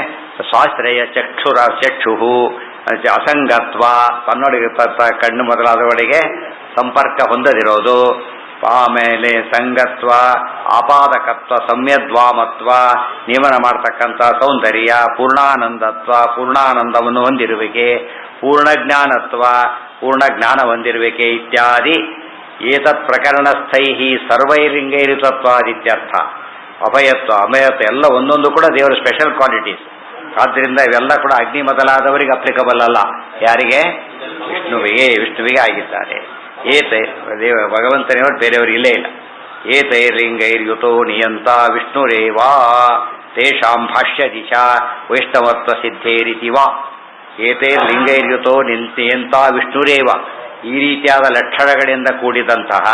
ಸ್ವಾಶ್ರಯ ಚಕ್ಷು ಅಸಂಗತ್ವ, ತನ್ನೊಳಗೆ ಕಣ್ಣು ಮೊದಲಾದವಳಿಗೆ ಸಂಪರ್ಕ ಹೊಂದದಿರೋದು, ಆಮೇಲೆ ಸಂಗತ್ವ, ಆಪಾದಕತ್ವ, ಸಂಯದ್ವಾಮತ್ವ, ನಿಯಮನ ಮಾಡತಕ್ಕಂಥ ಸೌಂದರ್ಯ, ಪೂರ್ಣಾನಂದತ್ವ, ಪೂರ್ಣಾನಂದವನ್ನು ಹೊಂದಿರುವಿಕೆ, ಪೂರ್ಣಜ್ಞಾನತ್ವ, ಪೂರ್ಣ ಜ್ಞಾನ ಹೊಂದಿರುವಿಕೆ ಇತ್ಯಾದಿ. ಏತತ್ ಪ್ರಕರಣಸ್ಥೈ ಸರ್ವೈಲಿಂಗೈರಿತತ್ವಾದಿತ್ಯರ್ಥ. ಅಭಯತ್ವ ಅಭಯತ್ವ ಎಲ್ಲ ಒಂದೊಂದು ಕೂಡ ದೇವರ ಸ್ಪೆಷಲ್ ಕ್ವಾಲಿಟೀಸ್. ಆದ್ದರಿಂದ ಇವೆಲ್ಲ ಕೂಡ ಅಗ್ನಿ ಮೊದಲಾದವರಿಗೆ ಅಪ್ಲಿಕಬಲ್ ಅಲ್ಲ. ಯಾರಿಗೆ? ವಿಷ್ಣುವಿಗೆ ಆಗಿದ್ದಾರೆ. ಭಗವಂತನೇ ಬೇರೆಯವರಿಗೆ ಇಲ್ಲೇ ಇಲ್ಲ. ಏತೈರ್ಲಿಂಗೈರ್ಯುತೋ ನಿಯಂತ ವಿಷ್ಣುರೇವಾ ತೇಷಾಂ ಭಾಷ್ಯ ದಿಶಾ ವೈಷ್ಣವತ್ವ ಸಿದ್ಧೇರಿತಿವಾ. ಏತೈರ್ಲಿಂಗೈರ್ಯುತೋ ನಿಯಂತ ವಿಷ್ಣುರೇವ, ಈ ರೀತಿಯಾದ ಲಕ್ಷಣಗಳಿಂದ ಕೂಡಿದಂತಹ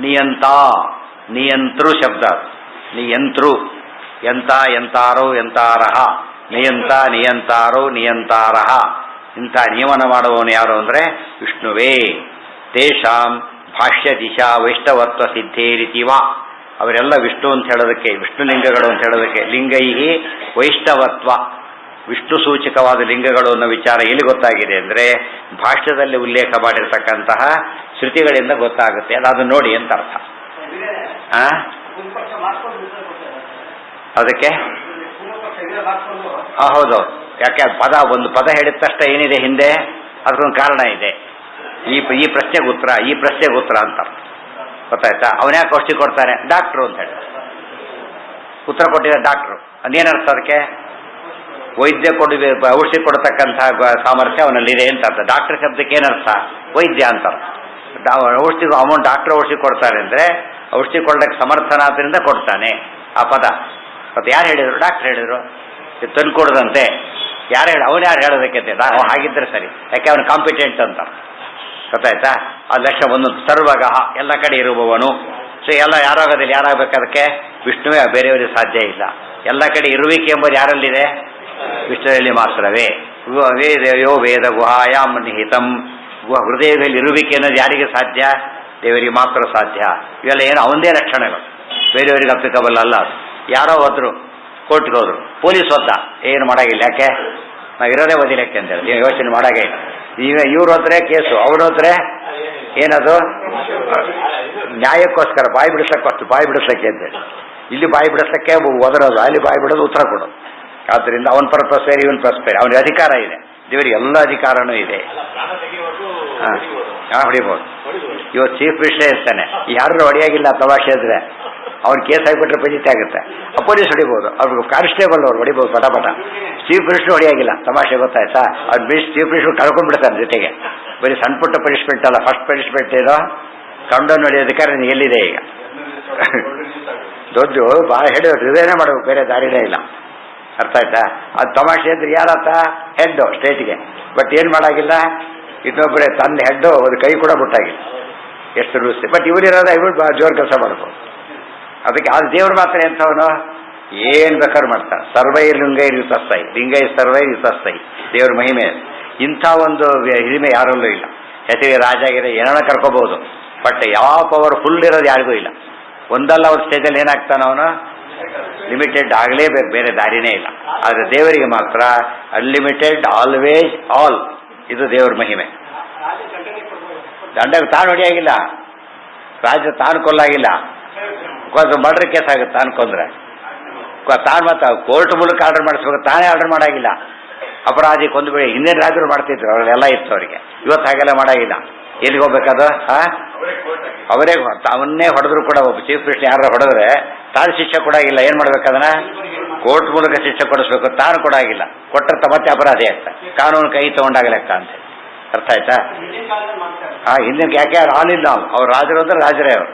ನಿಯಂತ, ನಿಯಂತೃ ಶಬ್ದ, ನಿಯಂತೃ, ಎಂತ ಎಂತಾರೋ ಎಂತಾರಹ, ನಿಯಂತ ನಿಯಂತಾರೋ ನಿಯಂತಾರಹ, ಇಂಥ ನಿಯಮನ ಮಾಡುವವನು ಯಾರು ಅಂದರೆ ವಿಷ್ಣುವೇ. ತೇಷಾಂ ಭಾಷ್ಯ ದಿಶಾ ವೈಷ್ಣವತ್ವ ಸಿದ್ಧೇರಿತಿವ, ಅವರೆಲ್ಲ ವಿಷ್ಣು ಅಂತ ಹೇಳೋದಕ್ಕೆ, ವಿಷ್ಣು ಲಿಂಗಗಳು ಅಂತ ಹೇಳೋದಕ್ಕೆ, ಲಿಂಗೈಹಿ ವೈಷ್ಣವತ್ವ, ವಿಷ್ಣು ಸೂಚಕವಾದ ಲಿಂಗಗಳು ಅನ್ನೋ ವಿಚಾರ ಎಲ್ಲಿ ಗೊತ್ತಾಗಿದೆ ಅಂದರೆ ಭಾಷ್ಯದಲ್ಲಿ ಉಲ್ಲೇಖ ಮಾಡಿರ್ತಕ್ಕಂತಹ ಶ್ರುತಿಗಳಿಂದ ಗೊತ್ತಾಗುತ್ತೆ. ಅದು ನೋಡಿ ಅಂತ ಅರ್ಥ. ಅದಕ್ಕೆ ಹೌದು, ಯಾಕೆ ಪದ ಒಂದು ಪದ ಹೇಳಿದ ತಕ್ಷಣ ಏನಿದೆ ಹಿಂದೆ, ಅದಕ್ಕೊಂದು ಕಾರಣ ಇದೆ. ಈ ಪ್ರಶ್ನೆಗೆ ಉತ್ತರ, ಈ ಪ್ರಶ್ನೆಗೆ ಉತ್ತರ ಅಂತ ಗೊತ್ತಾಯ್ತಾ? ಅವನ್ಯಾಕೆ ಔಷಧಿ ಕೊಡ್ತಾನೆ? ಡಾಕ್ಟ್ರು ಅಂತ ಹೇಳಿ ಉತ್ತರ ಕೊಟ್ಟಿದ್ದಾರೆ ಡಾಕ್ಟ್ರು. ಅದೇನರ್ಥ? ಅದಕ್ಕೆ ವೈದ್ಯ ಔಷಧಿ ಕೊಡತಕ್ಕಂತಹ ಸಾಮರ್ಥ್ಯ ಅವನಲ್ಲಿದೆ ಅಂತ ಅರ್ಥ. ಡಾಕ್ಟರ್ ಶಬ್ದಕ್ಕೆ ಏನರ್ಥ? ವೈದ್ಯ ಅಂತ. ಔಷಧಿ ಅವನು ಡಾಕ್ಟರ್ ಔಷಧಿ ಕೊಡ್ತಾರೆ ಅಂದರೆ ಔಷಧಿ ಕೊಡೋಕ್ಕೆ ಸಮರ್ಥನಾದ್ರಿಂದ ಕೊಡ್ತಾನೆ ಆ ಪದ. ಮತ್ತೆ ಯಾರು ಹೇಳಿದರು? ಡಾಕ್ಟರ್ ಹೇಳಿದರು. ತಂದು ಕೊಡದಂತೆ ಯಾರು ಹೇಳಿ, ಅವನು ಯಾರು ಹೇಳೋದಕ್ಕೆ? ಹಾಗಿದ್ರೆ ಸರಿ, ಯಾಕೆ ಅವನು ಕಾಂಪಿಟೆಂಟ್ ಅಂತ ಗೊತ್ತಾಯ್ತಾ? ಆ ಲಕ್ಷ ಒಂದೊಂದು ಸರ್ವಗ ಎಲ್ಲ ಕಡೆ ಇರುವವನು. ಸೊ ಎಲ್ಲ ಯಾರಾಗೋದಿಲ್ಲ, ಯಾರಾಗಬೇಕದಕ್ಕೆ? ವಿಷ್ಣುವೇ, ಬೇರೆಯವರಿಗೆ ಸಾಧ್ಯ ಇಲ್ಲ. ಎಲ್ಲ ಕಡೆ ಇರುವಿಕೆ ಎಂಬುದು ಯಾರಲ್ಲಿದೆ? ವಿಷ್ಣುವಲ್ಲಿ ಮಾತ್ರವೇ. ವೇದಯೋ ವೇದ ಗುಹಾಯಾಮ್ ನಿಹಿತಂ, ಹೃದಯದಲ್ಲಿ ಇರುವಿಕೆ ಅನ್ನೋದು ಯಾರಿಗೆ ಸಾಧ್ಯ? ದೇವರಿಗೆ ಮಾತ್ರ ಸಾಧ್ಯ. ಇವೆಲ್ಲ ಏನು ಅವನದೇ ಲಕ್ಷಣಗಳು, ಬೇರೆಯವರಿಗೆ ಅಪ್ಲಿಕಬಲ್ ಅಲ್ಲ. ಯಾರೋ ಹೋದ್ರು, ಕೋರ್ಟ್ಗೆ ಹೋದ್ರು, ಪೊಲೀಸ್ ಹೋದ, ಏನು ಮಾಡೋಂಗಿಲ್ಲ. ಯಾಕೆ? ನಾವು ಇರೋದೇ ಓದಿಲಕ್ಕೆ ಅಂತೇಳಿ ನೀವು ಯೋಚನೆ ಮಾಡೋಂಗೇ ಇಲ್ಲ. ಈಗ ಇವ್ರು ಹೋದ್ರೆ ಕೇಸು, ಅವ್ರು ಹೋದ್ರೆ ಏನದು ನ್ಯಾಯಕ್ಕೋಸ್ಕರ, ಬಾಯಿ ಬಿಡಿಸ್ಲಿಕ್ಕೆ ಅಂತೇಳಿ. ಇಲ್ಲಿ ಬಾಯಿ ಬಿಡಿಸ್ಲಿಕ್ಕೆ ಒದರೋದು, ಅಲ್ಲಿ ಬಾಯಿ ಬಿಡೋದು, ಉತ್ತರ ಕೊಡೋದು. ಆದ್ದರಿಂದ ಅವನ ಪರ್ಪಸ್ ಬೇರೆ, ಇವನ್ ಪರ್ಪಸ್ ಬೇರೆ. ಅವನಿಗೆ ಅಧಿಕಾರ ಇದೆ, ದೇವರಿಗೆ ಎಲ್ಲ ಅಧಿಕಾರನೂ ಇದೆ. ಹೊಡಿಬೋದು. ಇವತ್ತು ಚೀಫ್ ಮಿನಿಸ್ಟರ್ ಇರ್ತಾನೆ, ಯಾರು ಹೊಡೆಯಾಗಿಲ್ಲ ತಮಾಷೆ ಇದ್ರೆ ಅವ್ನು ಕೇಸ್ ಆಗಿಬಿಟ್ರೆ ಪಂಜಿತಿ ಆಗುತ್ತೆ. ಪೊಲೀಸ್ ಹೊಡಿಬೋದು, ಅವ್ರಿಗೆ ಕಾನ್ಸ್ಟೇಬಲ್ ಅವ್ರು ಹೊಡಿಬೋದು ಪಟ. ಚೀಫ್ ಮಿನಿಸ್ಟರ್ ಹೊಡೆಯಾಗಿಲ್ಲ, ತಮಾಷೆ ಗೊತ್ತಾಯ್ತಾ? ಅವ್ರು ಚೀಫ್ ಮಿನಿಸ್ಟರ್ ಕಳ್ಕೊಂಡ್ಬಿಡ್ತಾನೆ ಜೊತೆಗೆ. ಬರೀ ಸಣ್ಣ ಪುಟ್ಟ ಪನಿಷ್ಮೆಂಟ್ ಅಲ್ಲ, ಫಸ್ಟ್ ಪನಿಷ್ಮೆಂಟ್ ಏನೋ ಕಂಡೋನ್ ಹೊಡೆಯೋದಕ್ಕೆ ನಿನಗೆ ಎಲ್ಲಿದೆ ಈಗ? ದೊಡ್ಡ ಭಾಳ ಹೇಳಿದ್ರು, ಹೃದಯನೇ ಮಾಡಬೇಕು, ಬೇರೆ ದಾರಿನೇ ಇಲ್ಲ. ಅರ್ಥ ಆಯ್ತಾ? ಅದು ತಮಾಷೆ ಅಂದ್ರೆ ಯಾರತ್ತ? ಹೆಡ್ಡು ಸ್ಟೇಟ್ಗೆ. ಬಟ್ ಏನು ಮಾಡಾಗಿಲ್ಲ, ಇನ್ನೊಬ್ಬರೇ ತನ್ನ ಹೆಡ್ಡು ಒಂದು ಕೈ ಕೂಡ ಬಿಟ್ಟಾಗಿಲ್ಲ. ಎಷ್ಟು ರೂಲ್ಸ್. ಬಟ್ ಇವರಿರೋದ ಇವ್ರು ಜೋರು ಕೆಲಸ ಮಾಡ್ಬೋದು. ಅದಕ್ಕೆ ಅದು ದೇವ್ರು ಮಾತ್ರ ಎಂಥವನು, ಏನು ಬೇಕಾದ್ರೂ ಮಾಡ್ತಾರೆ. ಸರ್ವೈರ್ಲಿಂಗೈರ್ ಯುತಸ್ಥೈ, ಲಿಂಗೈರ್ ಸರ್ವೈರ್ ಯುತಸ್ಥೈ, ದೇವ್ರ ಮಹಿಮೆ. ಇಂಥ ಒಂದು ಹಿರಿಮೆ ಯಾರಲ್ಲೂ ಇಲ್ಲ. ಹೆಸರಿಗೆ ರಾಜ ಆಗಿದೆ, ಏನೋ ಕರ್ಕೋಬಹುದು, ಬಟ್ ಯಾವ ಪವರ್ ಫುಲ್ ಇರೋದು ಯಾರಿಗೂ ಇಲ್ಲ. ಒಂದಲ್ಲ ಒಂದು ಸ್ಟೇಜಲ್ಲಿ ಏನಾಗ್ತಾನ ಅವನು? ಲಿಮಿಟೆಡ್ ಆಗಲೇಬೇಕು, ಬೇರೆ ದಾರಿನೇ ಇಲ್ಲ. ಆದರೆ ದೇವರಿಗೆ ಮಾತ್ರ ಅನ್ಲಿಮಿಟೆಡ್, ಆಲ್ವೇಸ್ ಆಲ್. ಇದು ದೇವರ ಮಹಿಮೆ. ದಂಡ ತಾನು ಹೊಡಿಯಾಗಿಲ್ಲ, ರಾಜ ತಾನು ಕೊಲ್ಲಾಗಿಲ್ಲ. ಮರ್ಡರ್ ಕೇಸ್ ಆಗುತ್ತೆ ತಾನು ಕೊಂದ್ರೆ. ತಾನು ಮತ್ತೆ ಕೋರ್ಟ್ ಮೂಲಕ ಆರ್ಡರ್ ಮಾಡಿಸ್ಬೇಕು, ತಾನೇ ಆರ್ಡರ್ ಮಾಡಾಗಿಲ್ಲ. ಅಪರಾಧಿ ಕೊಂದು ಹಿಂದಿನ ರಾಜರು ಮಾಡ್ತಿದ್ರು, ಅವರೆಲ್ಲ ಇತ್ತು ಅವರಿಗೆ. ಇವತ್ತು ಹಾಗೆಲ್ಲ ಮಾಡಾಗಿಲ್ಲ. ಎಲ್ಲಿಗೆ ಹೋಗ್ಬೇಕದು? ಅವರೇ ಅವನ್ನೇ ಹೊಡೆದ್ರು ಕೂಡ, ಒಬ್ಬ ಚೀಫ್ ಮಿನಿಸ್ಟರ್ ಯಾರು ಹೊಡೆದ್ರೆ ತಾನು ಶಿಕ್ಷೆ ಕೊಡಾಗಿಲ್ಲ. ಏನು ಮಾಡ್ಬೇಕದನ್ನ? ಕೋರ್ಟ್ ಮೂಲಕ ಶಿಕ್ಷೆ ಕೊಡಿಸ್ಬೇಕು, ತಾನು ಕೊಡಾಗಿಲ್ಲ. ಕೊಟ್ಟರೆ ಮತ್ತೆ ಅಪರಾಧಿ ಆಗ್ತಾ, ಕಾನೂನು ಕೈ ತಗೊಂಡಾಗ ಲೆಕ್ಕ ಅಂತ. ಅರ್ಥ ಆಯ್ತಾ? ಹಿಂದಿನ ಯಾಕೆ ಆಲಿಲ್ಲ ನಾವು, ಅವ್ರು ರಾಜರು ಅಂದ್ರೆ ರಾಜರೇ ಅವರು.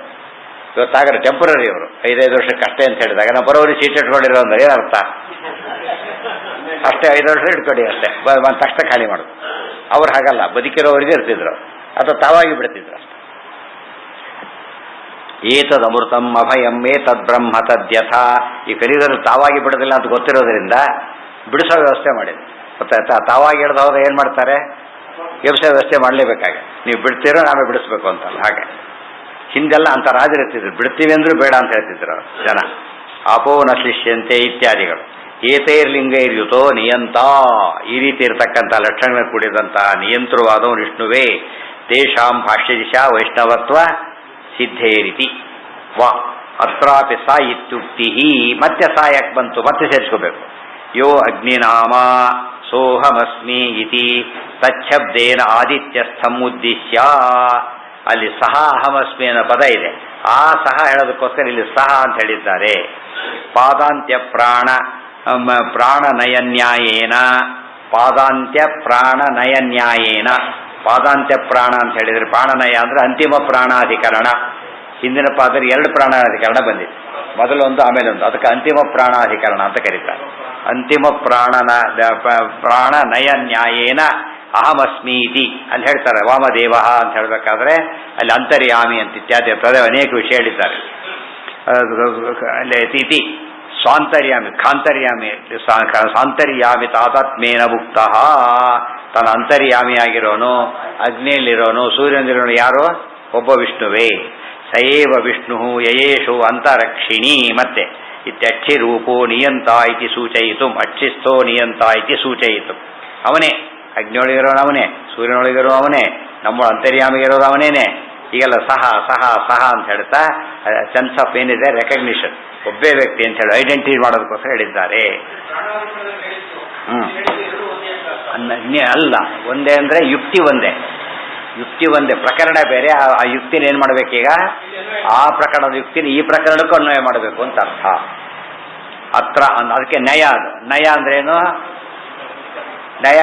ಇವತ್ತಾಗರೆ ಟೆಂಪರರಿ ಅವರು, 5 ವರ್ಷಕ್ಕೆ ಅಷ್ಟೇ ಅಂತ ಹೇಳಿದಾಗ ನಾವು ಬರೋರಿಗೆ ಸೀಟ್ ಇಟ್ಕೊಂಡಿರೋ ಅಂದ್ರೆ ಏನರ್ಥ? ಅಷ್ಟೇ 5 ವರ್ಷ ಇಟ್ಕೊಡಿ ಅಷ್ಟೇ, ತಕ್ಷಣ ಖಾಲಿ ಮಾಡೋದು. ಅವ್ರು ಹಾಗಲ್ಲ, ಬದುಕಿರೋವರಿಗೆ ಇರ್ತಿದ್ರು ಅಥವಾ ತಾವಾಗಿ ಬಿಡ್ತಿದ್ರು ಅಷ್ಟೆ. ಏತದ್ ಅಮೃತಂ ಅಭಯಂ ಏತದ್ ಬ್ರಹ್ಮ ತದ್ಯಥ. ಈ ಕಲಿಯುಗದಲ್ಲಿ ತಾವಾಗಿ ಬಿಡೋದಿಲ್ಲ ಅಂತ ಗೊತ್ತಿರೋದ್ರಿಂದ ಬಿಡಿಸೋ ವ್ಯವಸ್ಥೆ ಮಾಡಿದ್ರು. ಗೊತ್ತಾಯ್ತಾ? ತಾವಾಗಿ ಹಿಡ್ದು ಹೋದ್ರೆ ಏನು ಮಾಡ್ತಾರೆ? ವ್ಯವಸ್ಥೆ ಮಾಡಲೇಬೇಕಾಗೆ. ನೀವು ಬಿಡ್ತೀರೋ ನಾವೇ ಬಿಡಿಸ್ಬೇಕು ಅಂತಲ್ಲ. ಹಾಗೆ ಹಿಂದೆಲ್ಲ ಅಂತ ರಾಜರಿರ್ತಿದ್ರು, ಬಿಡ್ತೀವಿ ಅಂದ್ರೂ ಬೇಡ ಅಂತ ಹೇಳ್ತಿದ್ರು ಜನ. ಆಪೋ ನ ಶಿಷ್ಯಂತೆ ಇತ್ಯಾದಿಗಳು. ಏತೈರ್ಲಿಂಗೈರ್ಯುತೋ ನಿಯಂತ. ಈ ರೀತಿ ಇರತಕ್ಕಂಥ ಲಕ್ಷಣಗಳು ಕೂಡಿದಂಥ ನಿಯಂತ್ರವಾದವು ವಿಷ್ಣುವೇ. ತೇಷಾಂ ಭಾಷ್ಯ ದಿಶಾ ವೈಷ್ಣವತ್ವ ಸಿದ್ಧೇ ರೀತಿ ವಾ ಅತ್ರಾಪಿ ಸಾ ಇತ್ಯುಕ್ತಿ. ಮತ್ತೆ ಸಾ ಯಾಕೆ ಬಂತು? ಮತ್ತೆ ಸೇರಿಸ್ಕೋಬೇಕು. ಯೋ ಅಗ್ನಿನಾಮ ಸೋಹಮಸ್ಮಿ ಇತಿ ತಚ್ಛಬ್ದೇನ ಆದಿತ್ಯಸ್ಥಂ ಉದ್ದೇಶ್ಯ. ಅಲ್ಲಿ ಸಹ ಅಹಮಸ್ಮಿ ಅನ್ನೋ ಪದ ಇದೆ. ಆ ಸಹ ಹೇಳೋದಕ್ಕೋಸ್ಕರ ಇಲ್ಲಿ ಸಹ ಅಂತ ಹೇಳಿದ್ದಾರೆ. ಪಾದಾಂತ್ಯ ಪ್ರಾಣನಯನ್ಯಾಯೇನ. ಪಾದಾಂತ್ಯ ಪ್ರಾಣನಯನ್ಯಾಯೇನ. ಪಾದಾಂತ್ಯ ಪ್ರಾಣ ಅಂತ ಹೇಳಿದರೆ ಪ್ರಾಣನಯ ಅಂದರೆ ಅಂತಿಮ ಪ್ರಾಣಾಧಿಕರಣ. ಹಿಂದಿನ ಪಾದದಲ್ಲಿ 2 ಪ್ರಾಣಾಧಿಕರಣ ಬಂದಿದೆ, ಮೊದಲೊಂದು ಆಮೇಲೊಂದು. ಅದಕ್ಕೆ ಅಂತಿಮ ಪ್ರಾಣಾಧಿಕರಣ ಅಂತ ಕರೀತಾರೆ. ಅಂತಿಮ ಪ್ರಾಣನಯ ನ್ಯಾಯೇನ ಅಹಮಸ್ಮಿ ಇತಿ ಅಂತ ಹೇಳ್ತಾರೆ. ವಾಮದೇವ ಅಂತ ಹೇಳಬೇಕಾದ್ರೆ ಅಲ್ಲಿ ಅಂತರ್ಯಾಮಿ ಅಂತ ಇತ್ಯಾದಿ ಅನೇಕ ವಿಷಯ ಹೇಳಿದ್ದಾರೆ. ಇತಿ ಸ್ವಾಂತರ್ಯಾಮಿ, ಖಾಂತರ್ಯಾಮಿ, ಸಾಂತರ್ಯಾಮಿ ತಾತಾತ್ಮೇನ ಭುಕ್ತ. ತನ್ನ ಅಂತರ್ಯಾಮಿಯಾಗಿರೋನು, ಅಗ್ನಿಯಲ್ಲಿರೋನು, ಸೂರ್ಯನಲ್ಲಿರೋನು ಯಾರು? ಒಬ್ಬ ವಿಷ್ಣುವೇ. ಸಯೇವ ವಿಷ್ಣು ಯಯೇಷು ಅಂತರಕ್ಷಿಣಿ. ಮತ್ತೆ ಇತ್ಯಕ್ಷಿ ರೂಪೋ ನಿಯಂತ ಇತಿ ಸೂಚಯಿತು. ಅಕ್ಷಿಸ್ಥೋ ನಿಯಂತ ಇತಿ ಸೂಚಯಿತು. ಅವನೇ ಅಗ್ನಿಯೊಳಗಿರೋನು, ಅವನೇ ಸೂರ್ಯನೊಳಗಿರೋ ಅವನೇ, ನಮ್ಮ ಅಂತರ್ಯಾಮಿಗಿರೋದು ಅವನೇನೆ. ಈಗೆಲ್ಲ ಸಹ ಸಹ ಸಹ ಅಂತ ಹೇಳ್ತಾ ಸೆನ್ಸ್ ಆಫ್ ಏನಿದೆ, ರೆಕಗ್ನಿಷನ್, ಒಬ್ಬೇ ವ್ಯಕ್ತಿ ಅಂತ ಹೇಳಿ ಐಡೆಂಟಿಟಿ ಮಾಡೋದಕ್ಕೋಸ್ಕರ ಹೇಳಿದ್ದಾರೆ. ಅಲ್ಲ, ಒಂದೇ ಅಂದರೆ ಯುಕ್ತಿ ಒಂದೇ. ಯುಕ್ತಿ ಒಂದೇ, ಪ್ರಕರಣ ಬೇರೆ. ಆ ಯುಕ್ತಿನ ಏನು ಮಾಡಬೇಕೀಗ? ಆ ಪ್ರಕರಣದ ಯುಕ್ತಿನ ಈ ಪ್ರಕರಣಕ್ಕೂ ಅನ್ವಯ ಮಾಡಬೇಕು ಅಂತ ಅರ್ಥ. ಅತ್ರ ಅದಕ್ಕೆ ನಯ. ಅದು ನಯ ಅಂದ್ರೇನು? ನಯ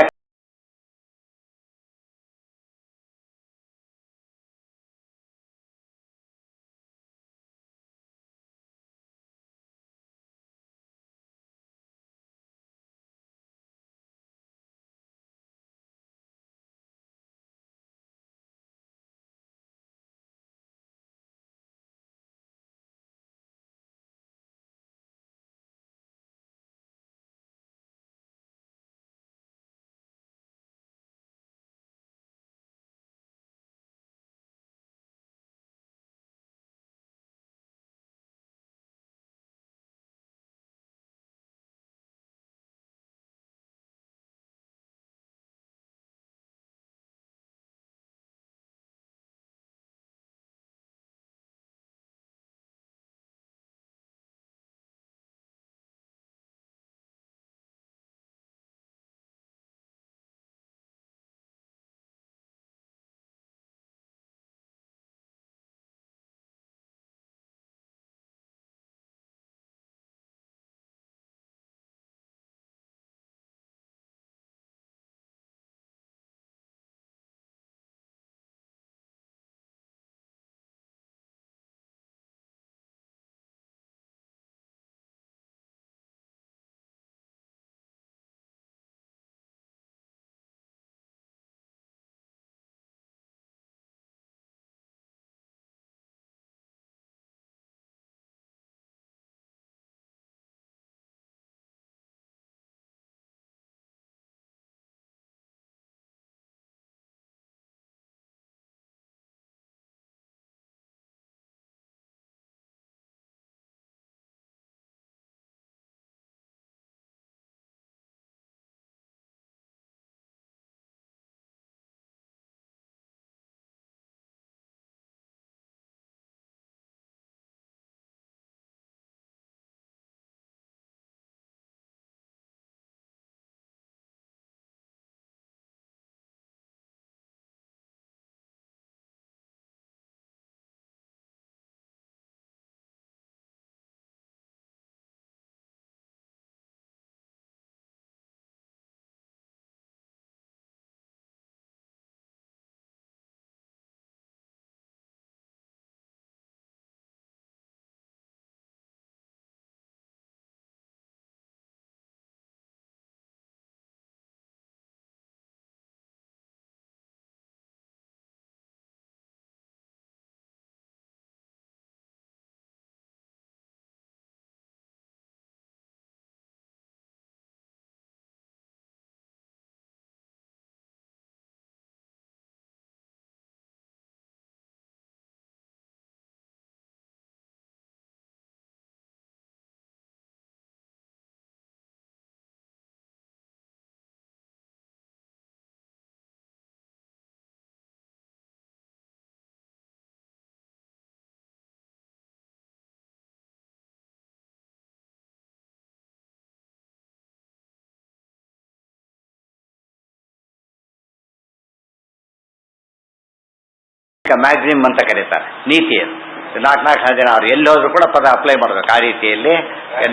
ಅದಕ್ಕೆ ಮ್ಯಾಕ್ಸಿಮಮ್ ಅಂತ ಕರೀತಾರೆ. ನೀತಿ ಅದು 4 ಜನ ಅವ್ರು ಎಲ್ಲಿ ಹೋದ್ರು ಕೂಡ ಪದ ಅಪ್ಲೈ ಮಾಡಬೇಕು. ಆ ರೀತಿಯಲ್ಲಿ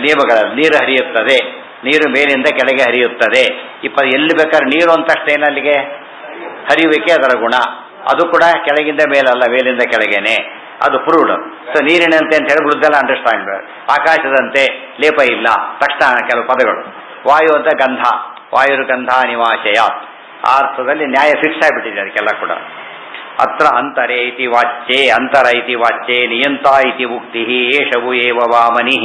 ನಿಯಮಗಳ ನೀರು ಹರಿಯುತ್ತದೆ, ನೀರು ಮೇಲಿಂದ ಕೆಳಗೆ ಹರಿಯುತ್ತದೆ. ಎಲ್ಲಿ ಬೇಕಾದ್ರೆ ನೀರು ಅಂತ ಅಷ್ಟೇನು ಅಲ್ಲಿಗೆ ಹರಿಯುವಿಕೆ ಅದರ ಗುಣ. ಅದು ಕೂಡ ಕೆಳಗಿಂದ ಮೇಲಲ್ಲ, ಮೇಲಿಂದ ಕೆಳಗೇನೆ. ಅದು ಪ್ರೂವ್ಡ್. ಸೊ ನೀರಿನಂತೆ ಅಂತ ಹೇಳಿ ಬಿಡುದೆಲ್ಲ ಅಂಡರ್ಸ್ಟ್ಯಾಂಡ್. ಆಕಾಶದಂತೆ ಲೇಪ ಇಲ್ಲ ತಕ್ಷಣ ಕೆಲವು ಪದಗಳು. ವಾಯು ಅಂತ ಗಂಧ, ವಾಯುರ್ಗಂಧ ನಿವಾಶಯ, ಆ ಅರ್ಥದಲ್ಲಿ ನ್ಯಾಯ ಫಿಕ್ಸ್ ಆಗಿಬಿಟ್ಟಿದೆ ಅದಕ್ಕೆಲ್ಲ ಕೂಡ. ಅತ್ರ ಅಂತರೇ ಇತಿ ವಾಚ್ಯೆ, ಅಂತರ ಇತಿ ವಾಚ್ಯೆ ನಿಯಂತ ಇತಿ ಉಕ್ತಿ ಏಷವು ಏವ ವಾಮನಿ.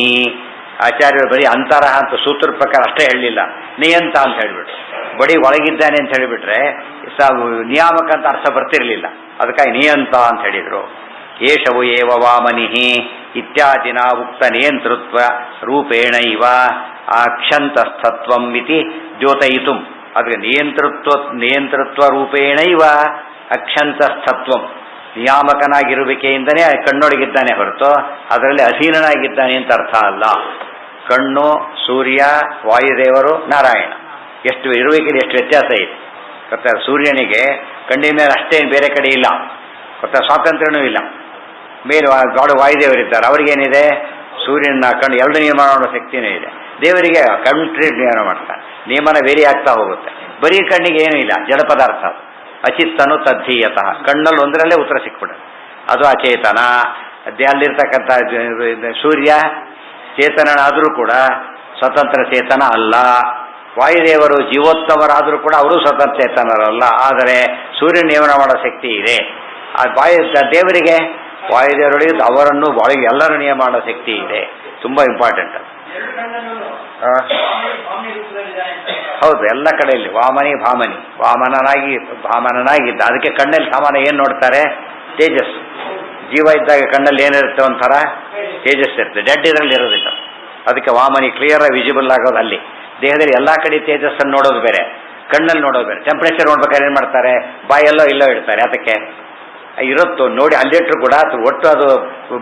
ಆಚಾರ್ಯರು ಬರೀ ಅಂತರ ಅಂತ ಸೂತ್ರ ಪ್ರಕಾರ ಅಷ್ಟೇ ಹೇಳಲಿಲ್ಲ, ನಿಯಂತ ಅಂತ ಹೇಳಿಬಿಟ್ರು. ಬಡಿ ಒಳಗಿದ್ದಾನೆ ಅಂತ ಹೇಳಿಬಿಟ್ರೆ ನಿಯಾಮಕ ಅಂತ ಅರ್ಥ ಬರ್ತಿರ್ಲಿಲ್ಲ. ಅದಕ್ಕಾಗಿ ನಿಯಂತ ಅಂತ ಹೇಳಿದ್ರು. ಏಷವು ಏವ ವಾಮನಿ ಇತ್ಯಾದಿನ ಉಕ್ತ ನಿಯಂತೃತ್ವ ರೂಪೇಣ ಇವ ಅಕ್ಷಂತಸ್ಥತ್ವಂ ಇತಿ ದ್ಯೋತಯಿತು. ಅದಕ್ಕೆ ನಿಯಂತೃತ್ವ ರೂಪೇಣ ಇವ ಅಕ್ಷಂತಸ್ಥತ್ವಂ, ನಿಯಾಮಕನಾಗಿರುವಿಕೆಯಿಂದನೇ ಕಣ್ಣೊಳಗಿದ್ದಾನೆ ಹೊರತು ಅದರಲ್ಲಿ ಅಧೀನನಾಗಿದ್ದಾನೆ ಅಂತ ಅರ್ಥ ಅಲ್ಲ. ಕಣ್ಣು, ಸೂರ್ಯ, ವಾಯುದೇವರು, ನಾರಾಯಣ, ಎಷ್ಟು ಇರುವಿಕೆಯಲ್ಲಿ ಎಷ್ಟು ವ್ಯತ್ಯಾಸ ಇದೆ ಗೊತ್ತಾ. ಸೂರ್ಯನಿಗೆ ಕಣ್ಣಿನ ಮೇಲೆ ಅಷ್ಟೇನು ಬೇರೆ ಕಡೆ ಇಲ್ಲ ಗೊತ್ತಾ, ಸ್ವಾತಂತ್ರ್ಯನೂ ಇಲ್ಲ. ಮೇಲೆ ವಾಯುದೇವರಿದ್ದಾರೆ, ಅವ್ರಿಗೇನಿದೆ ಸೂರ್ಯನ ಕಣ್ಣು ಎರಡು ನಿಯಮನ ಮಾಡೋ ಶಕ್ತಿನೂ ಇದೆ. ದೇವರಿಗೆ ಕಂಪ್ಲೀಟ್ ನಿಯಮನ ಮಾಡ್ತಾರೆ, ನಿಯಮನ ವೇರಿ ಆಗ್ತಾ ಹೋಗುತ್ತೆ. ಬರೀ ಕಣ್ಣಿಗೆ ಏನೂ ಇಲ್ಲ, ಜಡ ಪದಾರ್ಥ. ಅಚಿತ್ತನು ತದ್ಧೀಯತಃ, ಕಣ್ಣಲ್ಲಿ ಒಂದರಲ್ಲೇ ಉತ್ತರ ಸಿಕ್ಬಿಡುತ್ತೆ. ಅದು ಅಚೇತನ. ಅಲ್ಲಿರ್ತಕ್ಕಂಥ ಸೂರ್ಯ ಚೇತನನಾದರೂ ಕೂಡ ಸ್ವತಂತ್ರ ಚೇತನ ಅಲ್ಲ. ವಾಯುದೇವರು ಜೀವೋತ್ತಮರಾದರೂ ಕೂಡ ಅವರು ಸ್ವತಂತ್ರ ಚೇತನರಲ್ಲ. ಆದರೆ ಸೂರ್ಯ ನಿಯಮನ ಮಾಡೋ ಶಕ್ತಿ ಇದೆ. ದೇವರಿಗೆ ವಾಯುದೇವರೊಳಗೆ ಅವರನ್ನು ಒಳಗೆ ಎಲ್ಲರೂ ನಿಯಮ ಮಾಡೋ ಶಕ್ತಿ ಇದೆ. ತುಂಬ ಇಂಪಾರ್ಟೆಂಟ್ ಅದು. ಹೌದು, ಎಲ್ಲ ಕಡೆಯಲ್ಲಿ ವಾಮನಿ ಭಾಮನಿ, ಭಾಮನನಾಗಿದ್ದ. ಅದಕ್ಕೆ ಕಣ್ಣಲ್ಲಿ ಸಾಮಾನ್ಯ ಏನು ನೋಡ್ತಾರೆ, ತೇಜಸ್ಸು. ಜೀವ ಇದ್ದಾಗ ಕಣ್ಣಲ್ಲಿ ಏನಿರುತ್ತೆ, ಒಂಥರ ತೇಜಸ್ಸು ಇರುತ್ತೆ. ಡೆಡ್ ಇದರಲ್ಲಿ ಇರೋದಿಲ್ಲ. ಅದಕ್ಕೆ ವಾಮನಿ ಕ್ಲಿಯರ್ ವಿಸಿಬಲ್ ಆಗೋದು ಅಲ್ಲಿ. ದೇಹದಲ್ಲಿ ಎಲ್ಲ ಕಡೆ ತೇಜಸ್ಸನ್ನು ನೋಡೋದು ಬೇರೆ, ಕಣ್ಣಲ್ಲಿ ನೋಡೋದು ಬೇರೆ. ಟೆಂಪ್ರೇಚರ್ ನೋಡ್ಬೇಕಾದ್ರೆ ಏನು ಮಾಡ್ತಾರೆ, ಬಾಯೆಲ್ಲೋ ಇಲ್ಲೋ ಇಡ್ತಾರೆ. ಅದಕ್ಕೆ ಇರುತ್ತೋ ನೋಡಿ ಅಲ್ಲಿಟ್ಟರು ಕೂಡ ಒಟ್ಟು ಅದು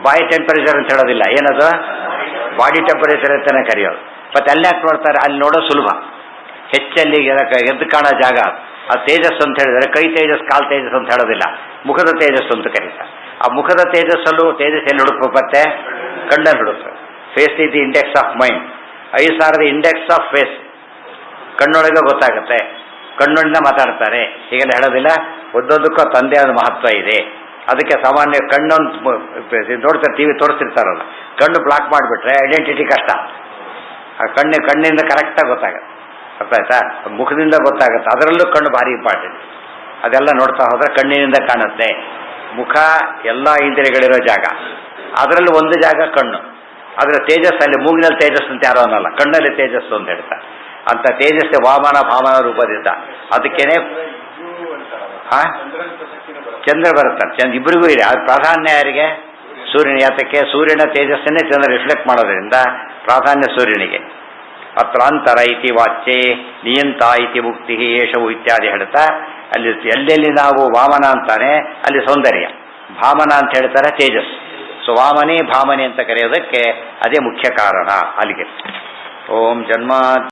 ಬಾಯಿ ಟೆಂಪರೇಚರ್ ಅಂತ ಹೇಳೋದಿಲ್ಲ, ಏನದು ಬಾಡಿ ಟೆಂಪರೇಚರ್ ಅಂತಾನೆ ಕರೆಯೋದು. ಮತ್ತೆ ಅಲ್ಲಿ ಯಾಕೆ ನೋಡ್ತಾರೆ, ಅಲ್ಲಿ ನೋಡೋದು ಸುಲಭ. ಹೆಚ್ಚಲ್ಲಿ ಎದ್ದು ಕಾಣೋ ಜಾಗ ಆ ತೇಜಸ್ಸು ಅಂತ ಹೇಳಿದರೆ ಕೈ ತೇಜಸ್, ಕಾಲು ತೇಜಸ್ ಅಂತ ಹೇಳೋದಿಲ್ಲ, ಮುಖದ ತೇಜಸ್ಸು ಅಂತ ಕರೀತಾರೆ. ಆ ಮುಖದ ತೇಜಸ್ಸಲ್ಲೂ ತೇಜಸ್ ಎಲ್ಲಿ ಹುಡುಕ್ಬೇಕು, ಮತ್ತೆ ಕಣ್ಣಲ್ಲಿ ಹುಡುಕ್ಬೇಕು. Face is the index of mind, eyes are the index of face. ಕಣ್ಣೊಳಗೆ ಗೊತ್ತಾಗುತ್ತೆ, ಕಣ್ಣೊಂದಿನ ಮಾತಾಡ್ತಾರೆ ಹೀಗೆಲ್ಲ ಹೇಳೋದಿಲ್ಲ. ಒಂದೊಂದಕ್ಕೂ ತಂದೆ ಆದ ಮಹತ್ವ ಇದೆ. ಅದಕ್ಕೆ ಸಾಮಾನ್ಯ ಕಣ್ಣೊಂದು ನೋಡ್ತಾರೆ, ಟಿವಿ ತೋರಿಸ್ತಿರ್ತಾರಲ್ಲ, ಕಣ್ಣು ಬ್ಲಾಕ್ ಮಾಡಿಬಿಟ್ರೆ ಐಡೆಂಟಿಟಿ ಕಷ್ಟ. ಆ ಕಣ್ಣಿಂದ ಕರೆಕ್ಟಾಗಿ ಗೊತ್ತಾಗುತ್ತೆ, ಅರ್ಥ ಆಯ್ತಾ. ಮುಖದಿಂದ ಗೊತ್ತಾಗುತ್ತೆ, ಅದರಲ್ಲೂ ಕಣ್ಣು ಭಾರಿ ಇಂಪಾರ್ಟೆಂಟ್. ಅದೆಲ್ಲ ನೋಡ್ತಾ ಹೋದ್ರೆ ಕಣ್ಣಿನಿಂದ ಕಾಣುತ್ತೆ. ಮುಖ ಎಲ್ಲ ಇಂದ್ರಿಯಗಳಿರೋ ಜಾಗ, ಅದರಲ್ಲೂ ಒಂದು ಜಾಗ ಕಣ್ಣು. ಅದರ ತೇಜಸ್ಸಲ್ಲಿ ಮೂಗಿನಲ್ಲಿ ತೇಜಸ್ಸು ಅಂತ ಯಾರೋ ಅನ್ನಲ್ಲ, ಕಣ್ಣಲ್ಲಿ ತೇಜಸ್ಸು ಅಂತ ಹೇಳ್ತಾರೆ. ಅಂತ ತೇಜಸ್ಸೆ ವಾಮನ ಭಾಮನ ರೂಪದಿಂದ. ಅದಕ್ಕೇನೆ ಚಂದ್ರ ಬರುತ್ತಾನೆ, ಇಬ್ಬರಿಗೂ ಇದೆ. ಅದು ಪ್ರಾಧಾನ್ಯ ಯಾರಿಗೆ, ಸೂರ್ಯನ. ಯಾತಕ್ಕೆ, ಸೂರ್ಯನ ತೇಜಸ್ಸನ್ನೇ ಚಂದ್ರ ರಿಫ್ಲೆಕ್ಟ್ ಮಾಡೋದ್ರಿಂದ ಪ್ರಾಧಾನ್ಯ ಸೂರ್ಯನಿಗೆ. ಅತ್ರ ಅಂತರ ಇತಿ ವಾಚ್ಯೆ ನಿಯಂತ ಇತಿ ಮುಕ್ತಿ ಏಷವು ಇತ್ಯಾದಿ ಹೇಳ್ತಾ, ಅಲ್ಲಿ ಎಲ್ಲೆಲ್ಲಿ ನಾವು ವಾಮನ ಅಂತಾನೆ ಅಲ್ಲಿ ಸೌಂದರ್ಯ, ಭಾಮನ ಅಂತ ಹೇಳ್ತಾರೆ ತೇಜಸ್. ಸೊ ವಾಮನಿ ಭಾಮನಿ ಅಂತ ಕರೆಯೋದಕ್ಕೆ ಅದೇ ಮುಖ್ಯ ಕಾರಣ ಅಲ್ಲಿಗೆ. ಓಂ ಜನ್ಮ